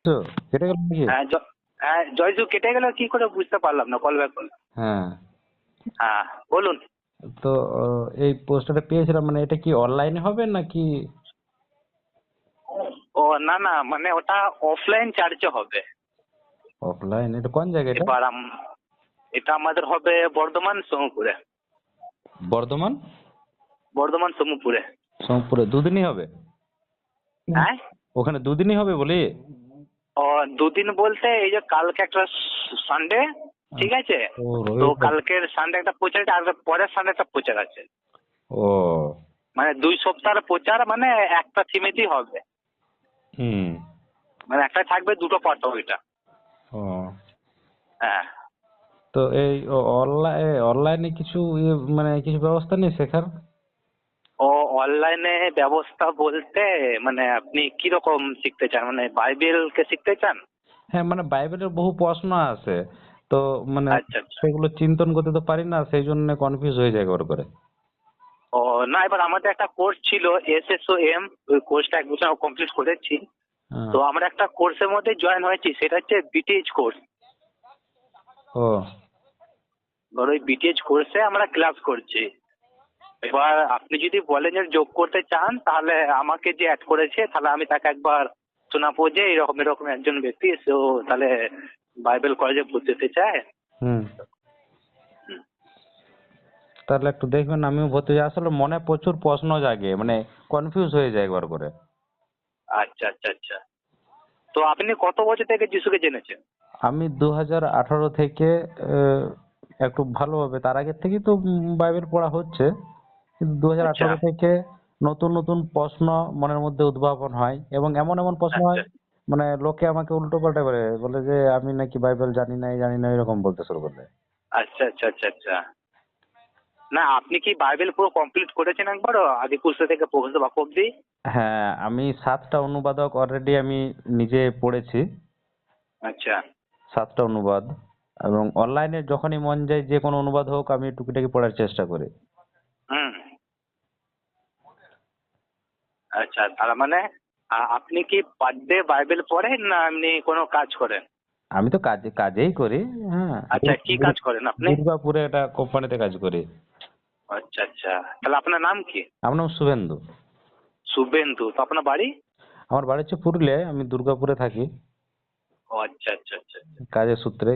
তো কেটে গেল নাকি? হ্যাঁ জয়জু কেটে গেল কি করে বুঝতে পারলাম না, কল ব্যাক করলাম। হ্যাঁ, হ্যাঁ বলুন। তো এই পোস্টারটা পেয়েছিলাম, মানে এটা কি অনলাইনে হবে নাকি? ও না না, মানে ওটা অফলাইন চার্জে হবে। অফলাইন? এটা কোন জায়গা এটা? এবার এটা আমাদের হবে বর্ধমান সোমপুরে। বর্ধমান বর্ধমান সোমপুরে। সোমপুরে দুদিনই হবে? হ্যাঁ। ওখানে দুদিনই হবে বলি? ও দুদিন বলতে এই যে কালকে একটা সানডে, ঠিক আছে। ও তো রবিবার। কালকের সানডে একটা প্রচার আছে, আর পরের সানডে একটা প্রচার আছে। ও। মানে 2 সপ্তাহের প্রচার, মানে একটা থিমেতেই হবে। হুম। মানে একটা থাকবে, দুটো পার্ট হবে এটা। ও, হ্যাঁ। তো এই অনলাইনে কিছু মানে কিছু ব্যবস্থা নেই শেখার? ও অনলাইনে ব্যবস্থা বলতে মানে আপনি কি রকম শিখতে চান, মানে বাইবেলকে শিখতে চান? হ্যাঁ, মানে বাইবেলের বহু প্রশ্ন আছে, তো মানে আচ্ছা আচ্ছা। সেগুলো চিন্তন করতে তো পারি না, সেই জন্য কনফিউজ হয়ে যায় একবার করে। ও না, এবার আমাদের একটা কোর্স ছিল SSOM, ওই কোর্সটা 1 বছর কমপ্লিট করেছি। হ্যাঁ। তো আমরা একটা কোর্সের মধ্যে জয়েন হয়েছি, সেটা হচ্ছে বিটিএইচ কোর্স। ও। এবার ওই বিটিএইচ কোর্সে আমরা ক্লাস করছি। এবার আপনি যদি বলেন যে যোগ করতে চান, তাহলে আমাকে যে অ্যাড করেছে, তাহলে আমি তাকে একবার শোনাবো যে এরকম এরকম একজন ব্যক্তি সে তাহলে বাইবেল কলেজে ভর্তি হতে চায়। হুম। হুম। তাহলে একটু দেখবেন, আমিও ভর্তি হই। আসলে মনে প্রচুর প্রশ্ন জাগে, মানে কনফিউজ হয়ে যায় একবার করে। আচ্ছা আচ্ছা আচ্ছা। তো আপনি কত বছর থেকে যিশুকে জেনেছেন? আমি 2018 থেকে আহ, একটু ভালোভাবে, তার আগের থেকেই তো বাইবেল পড়া হচ্ছে, কিন্তু আচ্ছা 2018 থেকে নতুন নতুন প্রশ্ন মনের মধ্যে উদ্ভাবন হয়, এবং এমন এমন প্রশ্ন আচ্ছা হয় মানে লোকে আমাকে উল্টো পাল্টা করে বলে যে আমি নাকি বাইবেল জানি না এরকম বলতে শুরু করলে। আচ্ছা আচ্ছা আচ্ছা আচ্ছা। না আপনি কি বাইবেল পুরো কমপ্লিট করেছেন একবারও, আদি পুস্তক থেকে প্রকাশিত বাক্য অব্দি? হ্যাঁ, আমি 7টা অনুবাদক অলরেডি আমি নিজে পড়েছি। আচ্ছা 7টা অনুবাদ, এবং অনলাইনে যখনই মন যায় যে কোনো অনুবাদ হোক আমি টুকিটাকি পড়ার চেষ্টা করি। হুম। আচ্ছা, তার মানে আপনি কি পার ডে বাইবেল পড়েন না এমনি কোনো কাজ করেন? আমি তো কাজেই করি। হ্যাঁ, আচ্ছা, কি কাজ করেন আপনি? দুর্গাপুরে একটা কোম্পানিতে কাজ করি। আচ্ছা আচ্ছা। তাহলে আপনার নাম কি? আমার নাম শুভেন্দু। শুভেন্দু। তো আপনার বাড়ি? আমার বাড়ি হচ্ছে পুরুলিয়ায়, আমি দুর্গাপুরে থাকি ও আচ্ছা আচ্ছা আচ্ছা আচ্ছা। কাজের সূত্রে।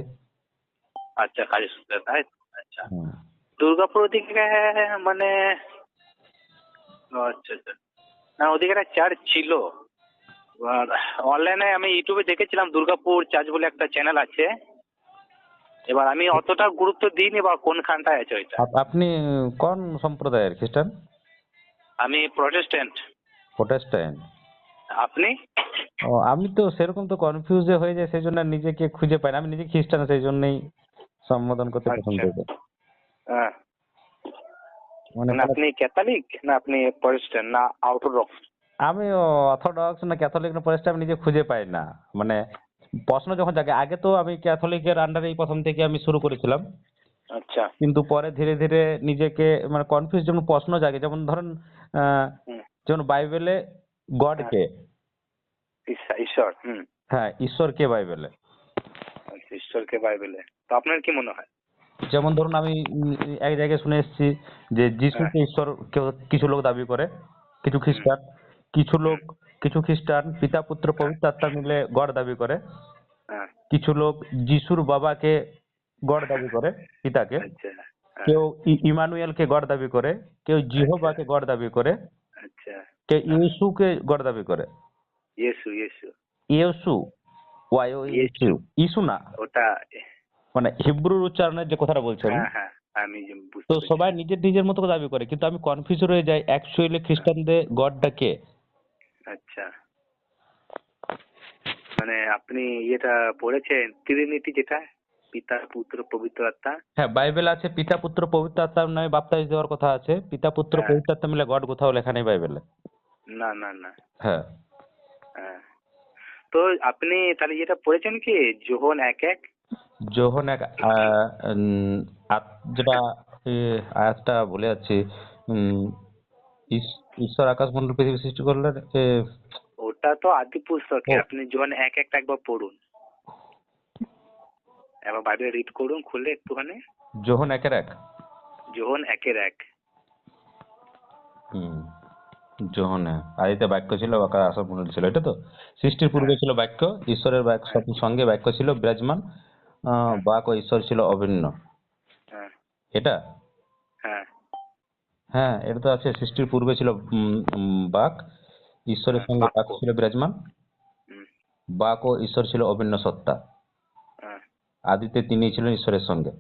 আচ্ছা, কাজের সূত্রে, তাই তো? আচ্ছা। হুম। দুর্গাপুর ওদিকে মানে, ও আচ্ছা আচ্ছা। না ওদিকে একটা চার্চ ছিল। আর অনলাইনে আমি ইউটিউবে দেখেছিলাম, দুর্গাপুর চার্চ বলে একটা চ্যানেল আছে। এবার আমি অতটা গুরুত্ব দিইনি বা কোনখানটায় আছে ওইটা। আপনি কোন সম্প্রদায়ের খ্রিস্টান? আমি প্রটেস্ট্যান্ট। প্রোটেস্ট্যান্ট? আপনি? ও, আমি তো সেরকম তো কনফিউজ হয়ে যায়, সেই জন্য নিজেকে খুঁজে পাই না। আমি নিজে খ্রিস্টান, সেই জন্যই সম্বোধন করতে পছন্দ আচ্ছা। করি। হ্যাঁ। মানে মানে আপনি ক্যাথলিক না আপনি প্রটেস্ট্যান্ট না অর্থোডক্স? আমি অর্থোডক্স না ক্যাথলিক না প্রোটেস্ট্যান্ট আমি নিজে খুঁজে পাই না। মানে প্রশ্ন যখন জাগে, আগে তো আমি ক্যাথলিকের আন্ডারেই প্রথম থেকে আমি শুরু করেছিলাম, আচ্ছা। কিন্তু পরে ধীরে ধীরে নিজেকে মানে কনফিউজ, যেমন প্রশ্ন জাগে, যেমন ধরেন আহ, হুম। যেমন বাইবেলে গড হ্যাঁ। কে? ঈশ্বর। হুম। হ্যাঁ, ঈশ্বর কে বাইবেলে? আচ্ছা, ঈশ্বরকে বাইবেলে। তো আপনার কি মনে হয়? যেমন ধরুন আমি এক জায়গায় শুনে এসেছি যে হ্যাঁ। যিশুকে ঈশ্বর কেউ কিছু লোক দাবি করে, কিছু হুম। খ্রিস্টান, কিছু লোক, হুম। কিছু খ্রিস্টান পিতা পুত্র হ্যাঁ। পবিত্র আত্মা মিলে গড দাবি করে, হ্যাঁ। কিছু লোক যিশুর বাবাকে গড দাবি করে, পিতাকে, আচ্ছা। হ্যাঁ। কেউ ইমানুয়েলকে গড দাবি করে, কেউ আচ্ছা জিহোবাকে গড দাবি করে, আচ্ছা। কেউ হ্যাঁ। ইয়েশুকে গড দাবি করে। ইয়েশু ইয়েশু। ইয়েসু, ওয়াই ও ইয়েসু, ইয়েশু। ইসু না, ওটা। মানে হিব্রুর উচ্চারণের যে কথাটা বলছি আমি। হ্যাঁ হ্যাঁ, আমি তো বুঝতে পেরেছি। সবাই নিজের নিজের মতো করে দাবি করে, কিন্তু আমি কনফিউজ হয়ে যাই অ্যাকচুয়ালি খ্রিস্টানদের গডটা কে। আচ্ছা, মানে আপনি ইয়েটা পড়েছেন ট্রিনিটি, যেটা পিতা পুত্র পবিত্র আত্মা? হ্যাঁ, বাইবেল আছে পিতা পুত্র পবিত্র আত্মার নামে বাপ্তাইজ দেওয়ার কথা আছে, পিতা পুত্র হ্যাঁ। পবিত্র আত্মা মিলে গড কোথাও লেখা নেই বাইবেলে। না না না। হ্যাঁ। হ্যাঁ। তো আপনি তাহলে যেটা পড়েছেন কি, যোহন 1:1? যোহন এক যেটা আয়াতটা বলে যাচ্ছি, উম, ঈশ্বর আকাশ মন্ডল পৃথিবী সৃষ্টি করলেন। ওটা তো আদি পুস্তকে, ও। আপনি যোহান 1:1 একবার পড়ুন, এবার বাইবেল রিড করুন খুলে একটুখানি। যোহন 1:1। যোহন 1:1। হুম। যোহনে আদিতে বাক্য ছিল, বাক্যের আশা পূর্ণ ছিল, এটা তো? সৃষ্টির পূর্বে হ্যাঁ ছিল বাক্য, ঈশ্বরের বাক্য, হ্যাঁ সঙ্গে বাক্য ছিল বিরাজমান, হ্যাঁ বাক ও ঈশ্বর ছিল অভিন্ন, হ্যাঁ এটা? হ্যাঁ হ্যাঁ, এটা তো আছে, সৃষ্টির পূর্বে ছিল বাক, ঈশ্বরের হ্যাঁ সঙ্গে বাক্য। বাক্য ছিল বিরাজমান, হুম, বাক ও ঈশ্বর ছিল অভিন্ন সত্তা, হ্যাঁ আদিতে তিনি ছিলেন ঈশ্বরের সঙ্গে।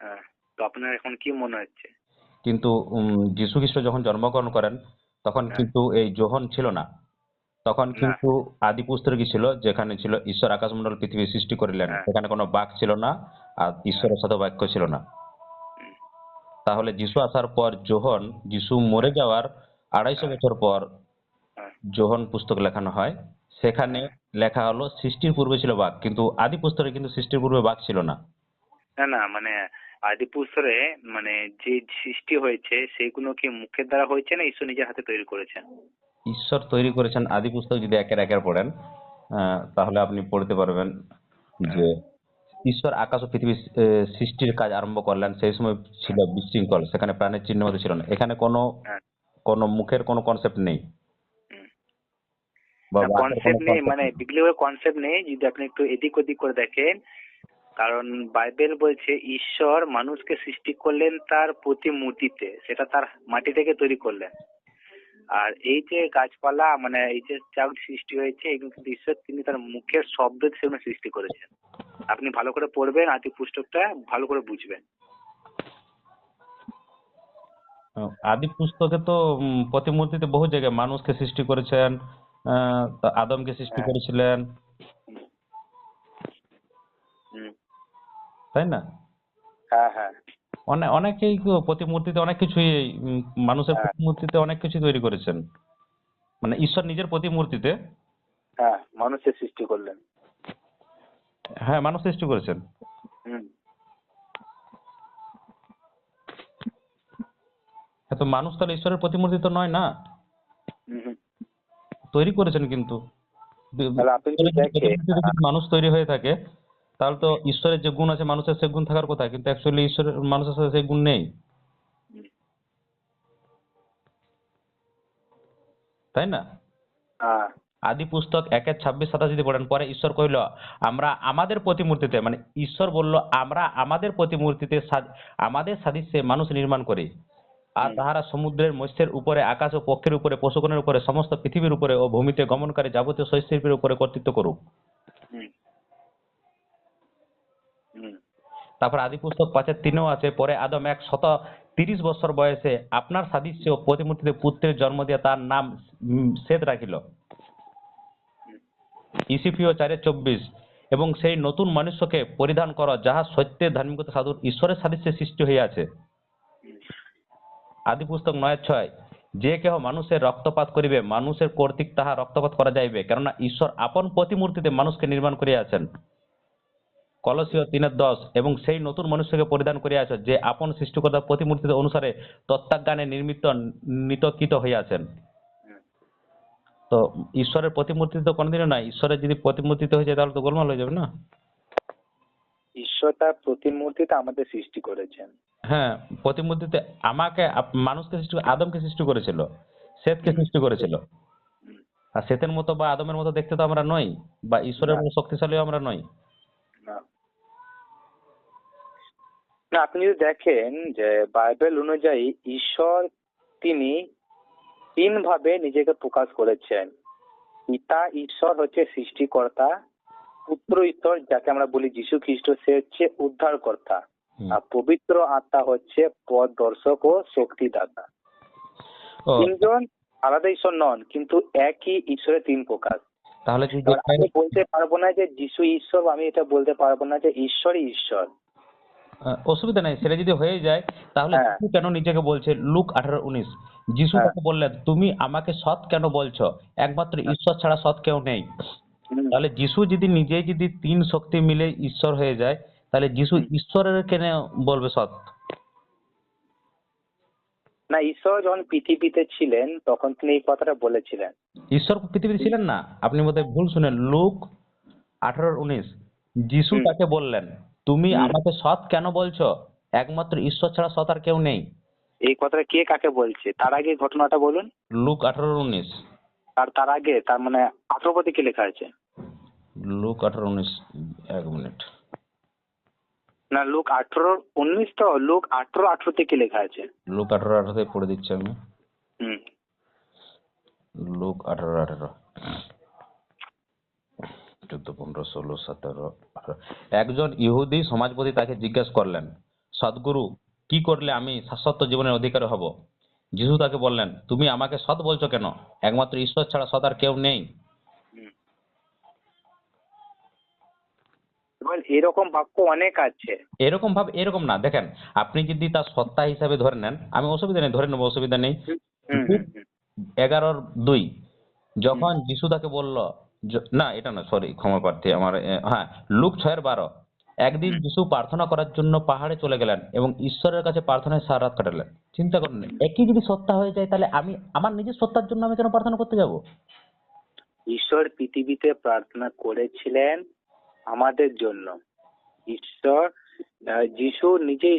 হ্যাঁ। তো আপনার এখন কি মনে হচ্ছে? কিন্তু যীশু খ্রিস্ট যখন জন্মগ্রহণ করেন তখন হ্যাঁ কিন্তু এই যোহন ছিল না, তখন না। কিন্তু আদি পুস্তকে ছিল, যেখানে ছিল ঈশ্বর আকাশমণ্ডল পৃথিবী সৃষ্টি করিলেন, হ্যাঁ সেখানে কোনো বাক ছিল না, আর হ্যাঁ ঈশ্বরের সাথে বাক্য ছিল না। হুম, তাহলে যিশু আসার পর যোহন, যিশু মরে হ্যাঁ যাওয়ার 250 হ্যাঁ বছর পর হ্যাঁ যোহন পুস্তক লেখানো হয়, সেখানে হ্যাঁ। লেখা হলো সৃষ্টির পূর্বে ছিল বাক, কিন্তু আদি পুস্তকে কিন্তু সৃষ্টির পূর্বে বাক ছিল না। না না, মানে আদি পুস্তকে মানে যে সৃষ্টি হয়েছে সেগুলো কি মুখের দ্বারা হয়েছে না ঈশ্বর নিজের হাতে তৈরি করেছেন? ঈশ্বর তৈরি করেছেন, আদি পুস্তক যদি একের একের পড়েন তাহলে আপনি পড়তে পারবেন হ্যাঁ যে ঈশ্বর আকাশ ও পৃথিবী সৃষ্টির কাজ আরম্ভ করলেন, সেই সময় ছিল হ্যাঁ বিশৃঙ্খল, সেখানে প্রাণের চিহ্ন মতো ছিল না, এখানে কোনো হ্যাঁ কোনো মুখের কোনো কনসেপ্ট নেই, হুম। বা না বাকের কোনো কনসেপ্ট নেই, কনসেপ্ট মানে নেই। বিবলির কনসেপ্ট নেই, যদি আপনি একটু এদিক ওদিক করে দেখেন। কারণ বাইবেল বলছে ঈশ্বর মানুষকে সৃষ্টি করলেন তার প্রতিমূর্তিতে, সেটা তার মাটি থেকে তৈরি করলেন। আর এই যে গাছপালা মানে এই যে যা সৃষ্টি হয়েছে এগুলো কিন্তু ঈশ্বর তিনি তার মুখের শব্দ সেগুলো সৃষ্টি করেছেন। আপনি ভালো করে পড়বেন আদি পুস্তকটা, ভালো করে বুঝবেন। আদি পুস্তকে তো প্রতিমূর্তিতে বহু জায়গায় মানুষকে সৃষ্টি করেছেন, তা আদমকে সৃষ্টি হ্যাঁ করেছিলেন, হুম, হুম, তাই না? হ্যাঁ হ্যাঁ অনেকেই প্রতিমূর্তিতে অনেক কিছুই, মানুষের হ্যাঁ প্রতিমূর্তিতে অনেক কিছু তৈরি করেছেন, মানে ঈশ্বর নিজের প্রতিমূর্তিতে। হ্যাঁ মানুষের সৃষ্টি করলেন। হ্যাঁ, মানুষ সৃষ্টি করেছেন। হুম হ্যাঁ, তো মানুষ তাহলে ঈশ্বরের প্রতিমূর্তি তো নয় না, হুম হুম। তৈরি করেছেন কিন্তু। তাহলে আপনি যদি ঈশ্বরের যদি দেখেন প্রতিমূর্তিতে যদি মানুষ তৈরি হয়ে থাকে, তাহলে তো ঈশ্বরের যে গুণ আছে মানুষের সে গুণ থাকার কথা, কিন্তু অ্যাকচুয়ালি ঈশ্বরের মানুষের সাথে সেই গুণ নেই, হুম, তাই না? হ্যাঁ আদি পুস্তক 1:26-27 যদি পড়েন, পরে ঈশ্বর কহিল আমরা আমাদের প্রতিমূর্তিতে, মানে ঈশ্বর বলল আমরা আমাদের প্রতিমূর্তিতে আমাদের সাদৃশ্যে মানুষ নির্মাণ করি, আর হুম তাহারা সমুদ্রের মৎস্যের উপরে, আকাশ ও পক্ষের উপরে, পশুগণের উপরে, সমস্ত পৃথিবীর উপরে ও ভূমিতে গমনকারী যাবতীয় সরীসৃপের উপরে কর্তৃত্ব করুক। হুম হুম তারপর আদি পুস্তক 5:3 আছে, পরে আদম 130 বৎসর বয়সে আপনার সাদৃশ্য ও প্রতিমূর্তিতে পুত্রের জন্ম দিয়ে তার নাম সেত রাখিল। হুম, ইসিফিও 4:24, এবং সেই নতুন মনুষ্যকে পরিধান কর যাহা সত্যের ধার্মিকতা সাধুর ঈশ্বরের সাদৃশ্যে সৃষ্টি হইয়াছে। হুম, আদি পুস্তক 9:6, যে কেহ মানুষের রক্তপাত করিবে মানুষের কর্তৃক তাহা রক্তপাত করা যাইবে, কেননা ঈশ্বর আপন প্রতিমূর্তিতে মানুষকে নির্মাণ করিয়াছেন। কলসীয় 3:10, এবং সেই নতুন মনুষ্যকে পরিধান করিয়াছ যে আপন সৃষ্টিকর্তার প্রতিমূর্তিতে অনুসারে তত্ত্বাজ্ঞানে নিতকৃত হইয়াছেন। হুম। তো ঈশ্বরের প্রতিমূর্তি তো কোনোদিনও নাই, ঈশ্বরের যদি প্রতিমূর্তিতে হয়ে যায় তাহলে তো গোলমাল হয়ে যাবে না। ঈশ্বর তার প্রতিমূর্তিতে আমাদের সৃষ্টি করেছেন। হ্যাঁ, প্রতিমূর্তিতে আমাকে মানুষকে সৃষ্টি আদমকে সৃষ্টি করেছিল, শ্বেতকে হুম সৃষ্টি করেছিল। হুম, আর শ্বেতের মতো বা আদমের মতো দেখতে তো আমরা নই, বা ঈশ্বরের না মতো শক্তিশালীও আমরা নই। না না, আপনি যদি দেখেন যে বাইবেল অনুযায়ী ঈশ্বর তিনি তিন ভাবে নিজেকে প্রকাশ করেছেন। পিতা ঈশ্বর হচ্ছে সৃষ্টিকর্তা, পুত্র ঈশ্বর যাকে আমরা বলি যীশু খ্রিস্ট সে হচ্ছে উদ্ধারকর্তা, হুম। আর পবিত্র আত্মা হচ্ছে পথ দর্শক ও শক্তিদাতা। ও, তিনজন আলাদা ঈশ্বর নন, কিন্তু একই ঈশ্বরের তিন প্রকাশ। তাহলে যদি এবার দেখেন, আমি বলতে পারবো না যে যিশু ঈশ্বর, আমি এটা বলতে পারবো না যে ঈশ্বরই ঈশ্বর। অসুবিধা নাই, সেটা যদি হয়ে যায় তাহলে হ্যাঁ যিশু কেন নিজেকে বলছে লুক 18:19, যিশু হ্যাঁ তাকে বললেন তুমি আমাকে সৎ কেন বলছো, একমাত্র হ্যাঁ, ঈশ্বর ছাড়া সৎ কেউ নেই। হুম, তাহলে যিশু যদি নিজেই যদি তিন শক্তি মিলে ঈশ্বর হয়ে যায়, তাহলে যিশু হুম। ঈশ্বরের কেন বলবে সৎ? না, ঈশ্বর যখন পৃথিবীতে ছিলেন তখন তিনি এই কথাটা বলেছিলেন। ঈশ্বর পৃথিবীতে ছিলেন না, আপনি বোধহয় ভুল শুনেন। লুক 18:19 যিশু হুম। তাকে বললেন, তুমি হুম। আমাকে সৎ কেন বলছো? একমাত্র ঈশ্বর ছাড়া সৎ আর কেউ নেই। এই কথাটা কে কাকে বলছে? তার আগে ঘটনাটা বলুন। লুক 18:19। আর তার আগে, তার মানে 18 পদে কি লেখা আছে? লুক 18:19, এক মিনিট। না, লুক 18:19 তো, লুক 18:18 কি লেখা আছে? লুক 18:18 পড়ে দিচ্ছি আমি। হুম। লুক 18:18, 14, 15, 16, 17, 18। একজন ইহুদি সমাজপতি তাকে জিজ্ঞেস করলেন, সদ্গুরু, কি করলে আমি শাশ্বত জীবনের অধিকারী হব? যিশু তাকে বললেন, তুমি আমাকে সৎ বলছো কেন? একমাত্র ঈশ্বর ছাড়া সৎ আর কেউ নেই। হুম। এবার এরকম বাক্য অনেক আছে। এরকম ভাবে এরকম না, দেখেন, আপনি যদি তার সত্তা হিসাবে ধরে নেন, আমি অসুবিধা নেই, ধরে নেবো, অসুবিধা নেই। হুম। হুম। লুক হুম। 11:2 হুম। যখন যিশু তাকে বলল, না এটা না, সরি, ক্ষমা প্রার্থী আমার, হ্যাঁ, লুক 6:12 একদিন হুম। যিশু প্রার্থনা করার জন্য পাহাড়ে চলে গেলেন এবং ঈশ্বরের কাছে প্রার্থনায় সারা রাত কাটালেন। চিন্তা করেন, হুম। একই যদি সত্তা হয়ে যায়, তাহলে আমি আমার নিজের সত্তার জন্য আমি কেন প্রার্থনা করতে যাব? ঈশ্বর পৃথিবীতে প্রার্থনা করেছিলেন আমাদের জন্য। ঈশ্বর, যিশু নিজে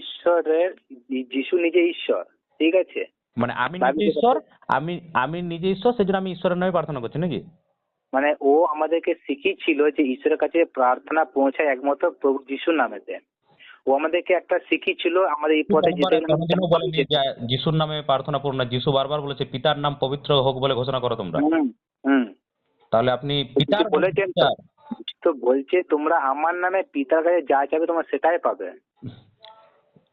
ঈশ্বর, ঠিক আছে? মানে আমি নিজে বাইবেলে ঈশ্বর, আমি আমি নিজে ঈশ্বর, সেজন্য আমি ঈশ্বরের নামে প্রার্থনা করছি নাকি? মানে ও আমাদেরকে শিখিয়েছিল যে ঈশ্বরের কাছে প্রার্থনা পৌঁছায় একমাত্র প্রভু যিশুর নামেতে। ও আমাদেরকে একটা শিখিয়েছিল, আমাদের এই পথে যেতে গেলে আমাদের কোনোদিনও কেমন বলেনি যেতে যে হবে। যিশুর নামে প্রার্থনা করো না। যিশু বারবার বলেছে, পিতার নাম পবিত্র হোক বলে ঘোষণা করো তোমরা। হুম। হুম। তাহলে আপনি তো কিছু পিতার বলেছেন তো? পিতার তো বলছে তোমরা আমার নামে পিতার কাছে যা চাইবে তোমরা সেটাই পাবে।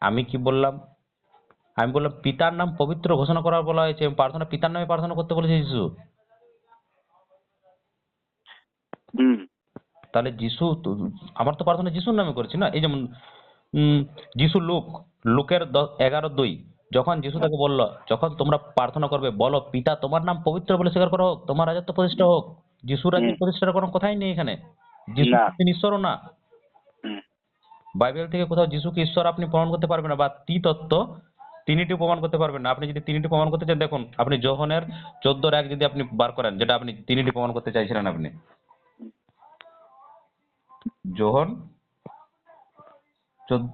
আমি কি বললাম? আমি বললাম পিতার নাম পবিত্র ঘোষণা করার বলা হয়েছে, প্রার্থনা পিতার নামে প্রার্থনা করতে বলেছে যিশু। হুম। তাহলে যিশু আমার তো প্রার্থনা যিশুর নামে করেছি না। এই যেমন যিশু লুকের 11:2 যখন যিশু তাকে বলল, যখন তোমরা প্রার্থনা করবে বলো, পিতা তোমার নাম পবিত্র বলে স্বীকার করো হোক, তোমার রাজত্ব প্রতিষ্ঠা হোক। যিশু হুম। রাজ্যের প্রতিষ্ঠার কোনো কথাই নেই এখানে। যিশু না। তিনি ঈশ্বরও না। হুম। বাইবেল থেকে কোথাও যিশুকে ঈশ্বর আপনি প্রমাণ করতে পারবেন না, বা ত্রিতত্ত্ব তিনিটি প্রমাণ করতে পারবেন না। আপনি যদি তিনিটি প্রমাণ করতে চান, দেখুন আপনি যোহনের 14:1 যদি আপনি বার করেন, যেটা আপনি তিনিটি প্রমাণ করতে চাইছিলেন আপনি। যোহন 14,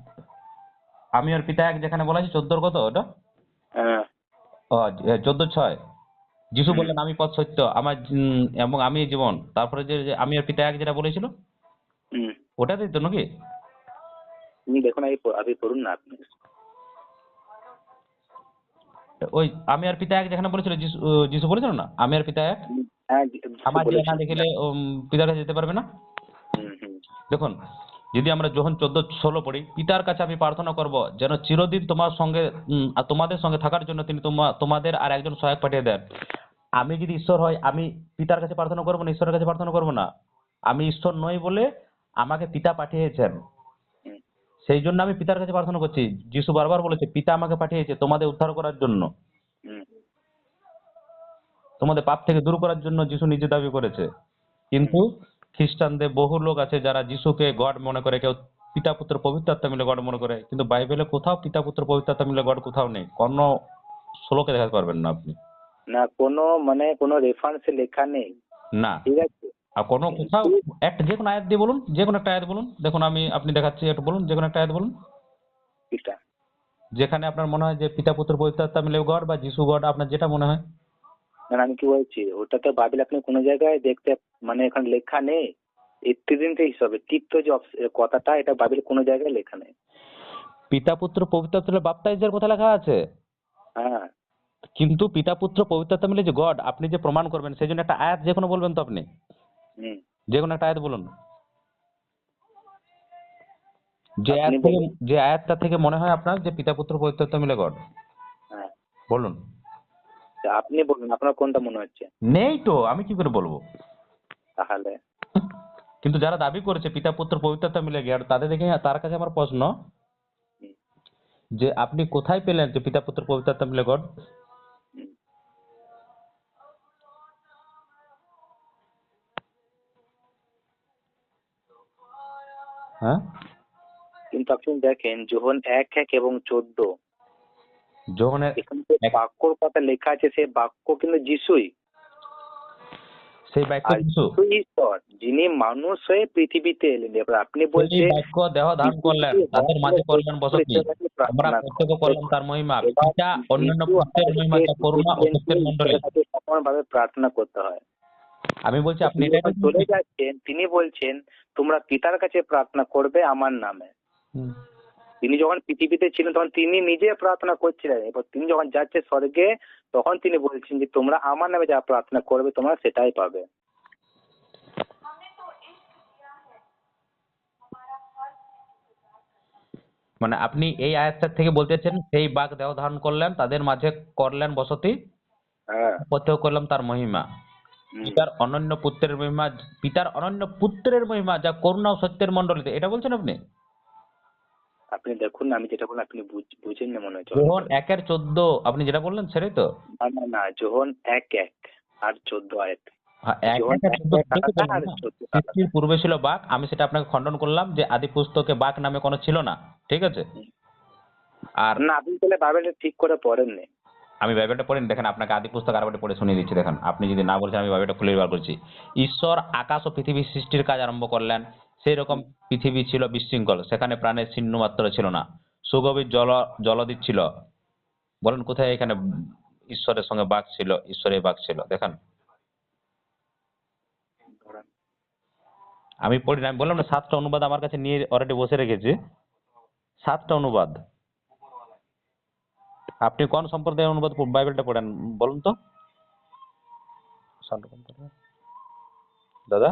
আমি ওর পিতা এক যেখানে বলা আছে 14 কত ওটা, হ্যাঁ। 14:6 যিশু হুম। বললেন, আমি পথ সত্য আমার এবং আমি জীবন। তারপরে যে আমি ওর পিতা এক যেটা বলেছিল, হুম। ওটাতেই তো নাকি? তুমি দেখুন, আগে পড়ুন না আপনি। ওই আমি আর পিতা এক যেখানে বলেছিল, যিশু যিশু বলেছিল না, আমি আর পিতা এক, হ্যাঁ, যিশু আমার যে না বলেছেন। দেখিলে পিতার কাছে যেতে পারবে না। হুম। হুম। দেখুন, যদি আমরা যখন 14:16 পড়ি, পিতার কাছে আমি প্রার্থনা করব যেন চিরদিন তোমার সঙ্গে আর তোমাদের সঙ্গে থাকার জন্য তিনি তোমাদের আর একজন সহায়ক পাঠিয়ে দেন। আমি যদি ঈশ্বর হয়, আমি পিতার কাছে প্রার্থনা করবো না, ঈশ্বরের কাছে প্রার্থনা করবো না? আমি ঈশ্বর নই বলে আমাকে পিতা পাঠিয়েছেন, হুম। সেই জন্য আমি পিতার কাছে প্রার্থনা করছি। যিশু বারবার বলেছে, পিতা আমাকে পাঠিয়েছে তোমাদের উদ্ধার করার জন্য, হুম। তোমাদের পাপ থেকে দূর করার জন্য যিশু নিজে দাবি করেছে। হুম। কিন্তু খ্রিস্টানদের বহু লোক আছে যারা যিশুকে গড মনে করে, কেউ পিতা পুত্র পবিত্র আত্মা মিলে গড মনে করে, কিন্তু বাইবেলে কোথাও পিতা পুত্র পবিত্র আত্মা মিলে গড কোথাও নেই, কোনো শ্লোকে দেখাতে পারবেন না আপনি। না, কোনো রেফারেন্সে লেখা নেই, না। ঠিক আছে? আর কোনো কোথাও কিন্তু একটা যে কোনো আয়াত দিয়ে বলুন, যে কোনো একটা আয়াত বলুন, দেখুন আমি আপনি দেখাচ্ছি, একটু বলুন, যে কোনো একটা আয়াত বলুন এটা, যেখানে আপনার মনে হয় যে পিতা পুত্র পবিত্র আত্মা মিলে গড বা যিশু গড, আপনার যেটা মনে হয়। মানে আমি কি বলছি, ওটাতে বাইবেল আপনি কোনো জায়গায় দেখতে, মানে এখানে লেখা নেই এই তৃতীয় হিসাবে তৃতীয় যে কথাটা, এটা বাইবেল কোনো জায়গায় লেখা নেই। পিতা পুত্র পবিত্র আত্মা বাপ্তাইজের কথা লেখা আছে, হ্যাঁ। কিন্তু পিতা পুত্র পবিত্র আত্মা মিলে যে গড আপনি যে প্রমাণ করবেন, সেই জন্য একটা আয়াত যে কোনো বলবেন তো আপনি, হুম। যে কোনো একটা আয়াত বলুন, আপনি বলুন। যে আয়াতটা থেকে মনে হয় আপনার যে পিতা পুত্র পবিত্র আত্মা মিলে গড, হ্যাঁ, বলুন। তা আপনি বলুন আপনার কোনটা মনে হচ্ছে নেই তো, আমি কি করে বলবো? তাহলে। কিন্তু যারা দাবি করেছে পিতা পুত্র পবিত্র আত্মা মিলে গড, তাদের দেখে তার কাছে আমার প্রশ্ন, হুম। যে আপনি কোথায় পেলেন যে পিতা পুত্র পবিত্র আত্মা মিলে গড? হুম। হ্যাঁ, কিন্তু আপনি দেখেন যোহন 1:1 এবং 14, যোহনের এখানে যে বাক্যর কথা লেখা আছে সেই বাক্য কিন্তু যিশুই। সেই বাক্য আর যিশু, যিশু ঈশ্বর, যিনি মানুষ হয়ে পৃথিবীতে এলেন। এবার আপনি সেই বলছেন বাক্য দেহ ধারণ করলেন, পৃথিবী হওয়ার তাদের মাঝে করলেন বসতি, আমরা প্রার্থনা করে। প্রত্যেকে করলাম তার মহিমা। এবার পিতা অন্যান্য যিশু পুত্রের মহিমা, আমাদেরকে যা করুণা ও শিখিয়েছিলেন যে সত্যের মণ্ডলী। ঈশ্বরের কাছে কেমন ভাবে প্রার্থনা করতে হয়। আমি বলছি তো আপনি তিনি এটাই যখন বলছেন চলে কি? যাচ্ছেন তিনি বলছেন তোমরা পিতার কাছে প্রার্থনা করবে আমার নামে। হুম। তিনি যখন পৃথিবীতে ছিলেন তখন তিনি নিজে প্রার্থনা করছিলেন। এবার তিনি যখন যাচ্ছে স্বর্গে তখন তিনি বলছেন যে তোমরা আমার নামে যা প্রার্থনা করবে তোমরা সেটাই পাবে। মানে আপনি এই আয়াতটা থেকে বলতে চাচ্ছেন সেই বাঘ দেহ ধারণ করলেন, তাদের মাঝে করলেন বসতি, হ্যাঁ। প্রত্যেক করলাম তার মহিমা। হুম। পিতার অনন্য পুত্রের মহিমা, পিতার অনন্য পুত্রের মহিমা যা করুণা ও সত্যের মণ্ডলীতে, এটা বলছেন আপনি? আপনি দেখুন না, আমি যেটা বললাম আপনি বুঝেন না মনে হচ্ছে যোহন অন্তত। 1:14 আপনি যেটা বললেন সেটাই তো? না না না, যোহন 1:1 আর 14 আয়াত। হ্যাঁ, এক যোহন এক আর 1 চোদ্দ সেটাই তো আলাদা বললাম আর না। 14 আলাদা। সৃষ্টির পূর্বে ছিল বাঘ, আমি সেটা আপনাকে খণ্ডন করলাম যে আদি পুস্তকে বাঘ নামে কোনো ছিল না, ঠিক আছে? হুম। আর না, আপনি তাহলে বাইবেলটা ঠিক করে পড়েননি। আমি বাইবেলটা পড়িনি, দেখেন আপনাকে আদি পুস্তক আরেকবার পড়ে শুনিয়ে দিচ্ছি, দেখেন আপনি যদি না বলছেন আমি বাইবেলটা খুলে বার করছি। ঈশ্বর আকাশ ও পৃথিবী সৃষ্টির কাজ আরম্ভ করলেন। সেই রকম পৃথিবী ছিল বিশৃঙ্খল, সেখানে প্রাণের চিহ্ন মাত্র ছিল না। সুগভীর জলদ্বীপ ছিল। বলেন কোথায় এখানে ঈশ্বরের সঙ্গে বাঘ ছিল, ঈশ্বরের বাঘ ছিল, দেখেন। ধরেন। আমি পড়ি না, আমি বললাম না 7টা অনুবাদ আমার কাছে নিয়ে অলরেডি বসে রেখেছি, 7টা অনুবাদ। আপনি কোন সম্প্রদায়ের অনুবাদ বাইবেলটা পড়েন বলুন তো দাদা?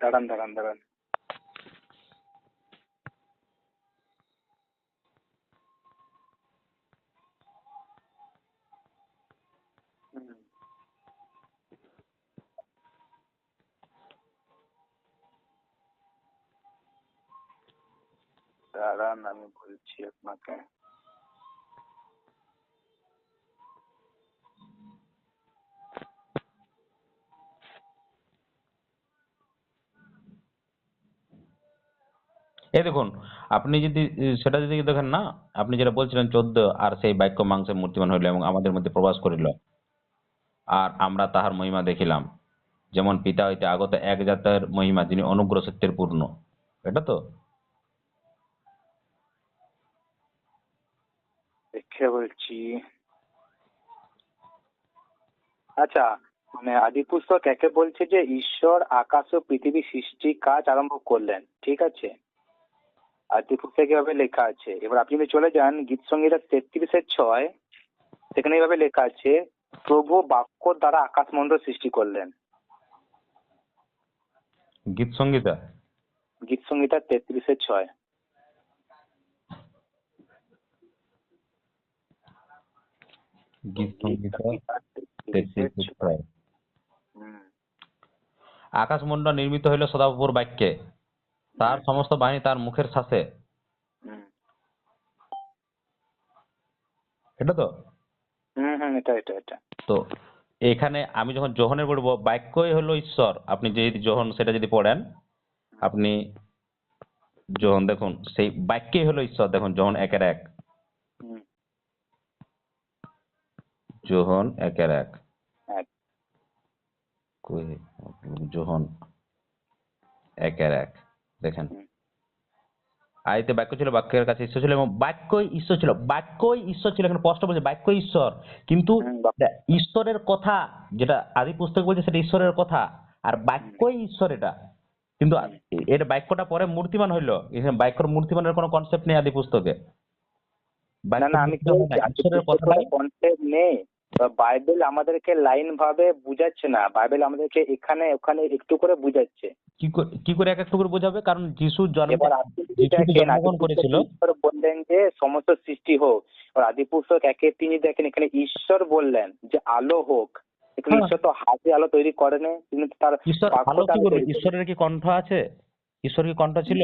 দাঁড়ান দাঁড়ান দাঁড়ান। হুম। দাঁড়ান আমি বলছি আপনাকে। এই দেখুন, আপনি যদি সেটা যদি দেখেন না, আপনি যেটা বলছিলেন 14, আর সেই বাক্য মাংসের মূর্তিমান হইল এবং আমাদের মধ্যে প্রবাস করিল, আর আমরা তাহার মহিমা দেখিলাম, যেমন পিতা হইতে আগত এক জাতের মহিমা, যিনি অনুগ্রহ সত্যের পূর্ণ। এটা তো? দেখে বলছি। আচ্ছা, মানে আদি পুস্তক একে বলছে যে ঈশ্বর আকাশ ও পৃথিবী সৃষ্টি কাজ আরম্ভ করলেন, ঠিক আছে? আদি পুস্তকে এভাবে লেখা আছে। এবার আপনি যদি চলে যান গীত সংহিতা 33:6, সেখানে এইভাবে লেখা আছে প্রভু বাক্য দ্বারা আকাশমণ্ডল সৃষ্টি করলেন। গীত সংগীতা গীত সংহিতা 33:6। গীত গীত সংগীতা সংহিতা 33:6। 33:6। হুম। আকাশমণ্ডল নির্মিত হইল সদাপ্রভুর বাক্যে, তার হুম। সমস্ত বাহিনী তার মুখের শ্বাসে। হুম। এটা তো? হুম। হুম, এটা এটা এটা। তো এখানে আমি যখন যোহনের পড়বো, বাক্যই হলো ঈশ্বর, আপনি যে যোহন সেটা যদি পড়েন, আপনি যোহন দেখুন, সেই বাক্যই হলো ঈশ্বর, দেখুন যোহন 1:1। হুম। যোহন 1:1। এক। কই? যোহন 1:1 দেখেন। হুম। আদিতে বাক্য ছিল, বাক্যের কাছে ঈশ্বর ছিল এবং বাক্যই ঈশ্বর ছিল। বাক্যই ঈশ্বর ছিল, এখানে স্পষ্ট বলছে বাক্যই ঈশ্বর। কিন্তু হুম। ঈশ্বরের কথা যেটা আদি পুস্তক বলছে সেটা ঈশ্বরের কথা, আর বাক্যই ঈশ্বর এটা। কিন্তু হুম। এর বাক্যটা পরে মূর্তিমান হইলো, এখানে বাক্যর মূর্তিমানের কোনো কনসেপ্ট নেই আদি পুস্তকে। না বাক্য না, আমি মূর্তিমান হয় না, বলছি আদি ঈশ্বরের পুস্তকের কথাটাই। কনসেপ্ট নেই। বা বাইবেল আমাদেরকে লাইন ভাবে বুঝাচ্ছে না, বাইবেল আমাদেরকে এখানে ওখানে একটু করে বুঝাচ্ছে। কি করে এক একটু করে বোঝাবে? কারণ এবার আপনি যদি যিশু তো দেখেন আদি জন্মগ্রহণ করেছিল। পুস্তকে ঈশ্বর বললেন যে সমস্ত সৃষ্টি হোক। এবার আদি পুস্তক 1:3 দেখেন, এখানে ঈশ্বর বললেন যে আলো হোক। এখানে হ্যাঁ, ঈশ্বর তো হাতে আলো তৈরি করেনি, তিনি তো তার ঈশ্বর আলো বাক্যতে কি আলো করবে? তৈরি করেন। ঈশ্বরের কি কণ্ঠ আছে? ঈশ্বর কি কণ্ঠ ছিল?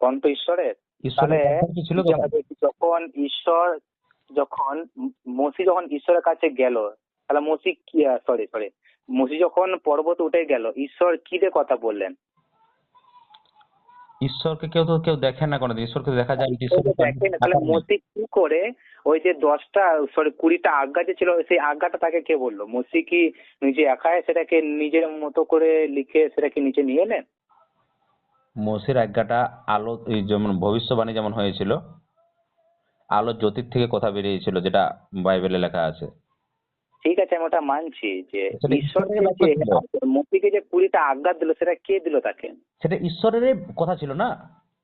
কণ্ঠ ঈশ্বরের। ঈশ্বরের তাহলে কণ্ঠ কি ছিল এই যে তখন? আমরা দেখি যখন ঈশ্বর, যখন মসি যখন ঈশ্বরের কাছে গেল, তাহলে মসি কি, সরি সরি, মসি যখন পর্বত উঠে গেল ঈশ্বর কি দিয়ে কথা বললেন? ঈশ্বরকে কেউ দেখে না কোনোদিন, ঈশ্বরকে দেখা যায় না, ঈশ্বরকে ঈশ্বরের দেখে না, তাহলে মসি কি করে ওই যে 10টা, সরি 20টা আজ্ঞা যে ছিল, সেই আজ্ঞাটা তাকে কে বললো? মসি কি নিজে একাই সেটাকে নিজের মতো করে লিখে সেটাকে নিচে নিয়ে এলেন? মোসের আজ্ঞাটা আলো, এই যেমন ভবিষ্যবাণী যেমন হয়েছিল, আলো জ্যোতির থেকে কথা বেরিয়েছিল, যেটা বাইবেলে লেখা আছে। ঠিক আছে, আমি ওটা মানছি যে সেটা ঈশ্বরকে ঈশ্বরেরই বাক্য যে ছিল, মসিকে যে 20টা আজ্ঞা দিল, সেটা কে দিল তাকে? সেটা ঈশ্বরেরই কথা ছিল না,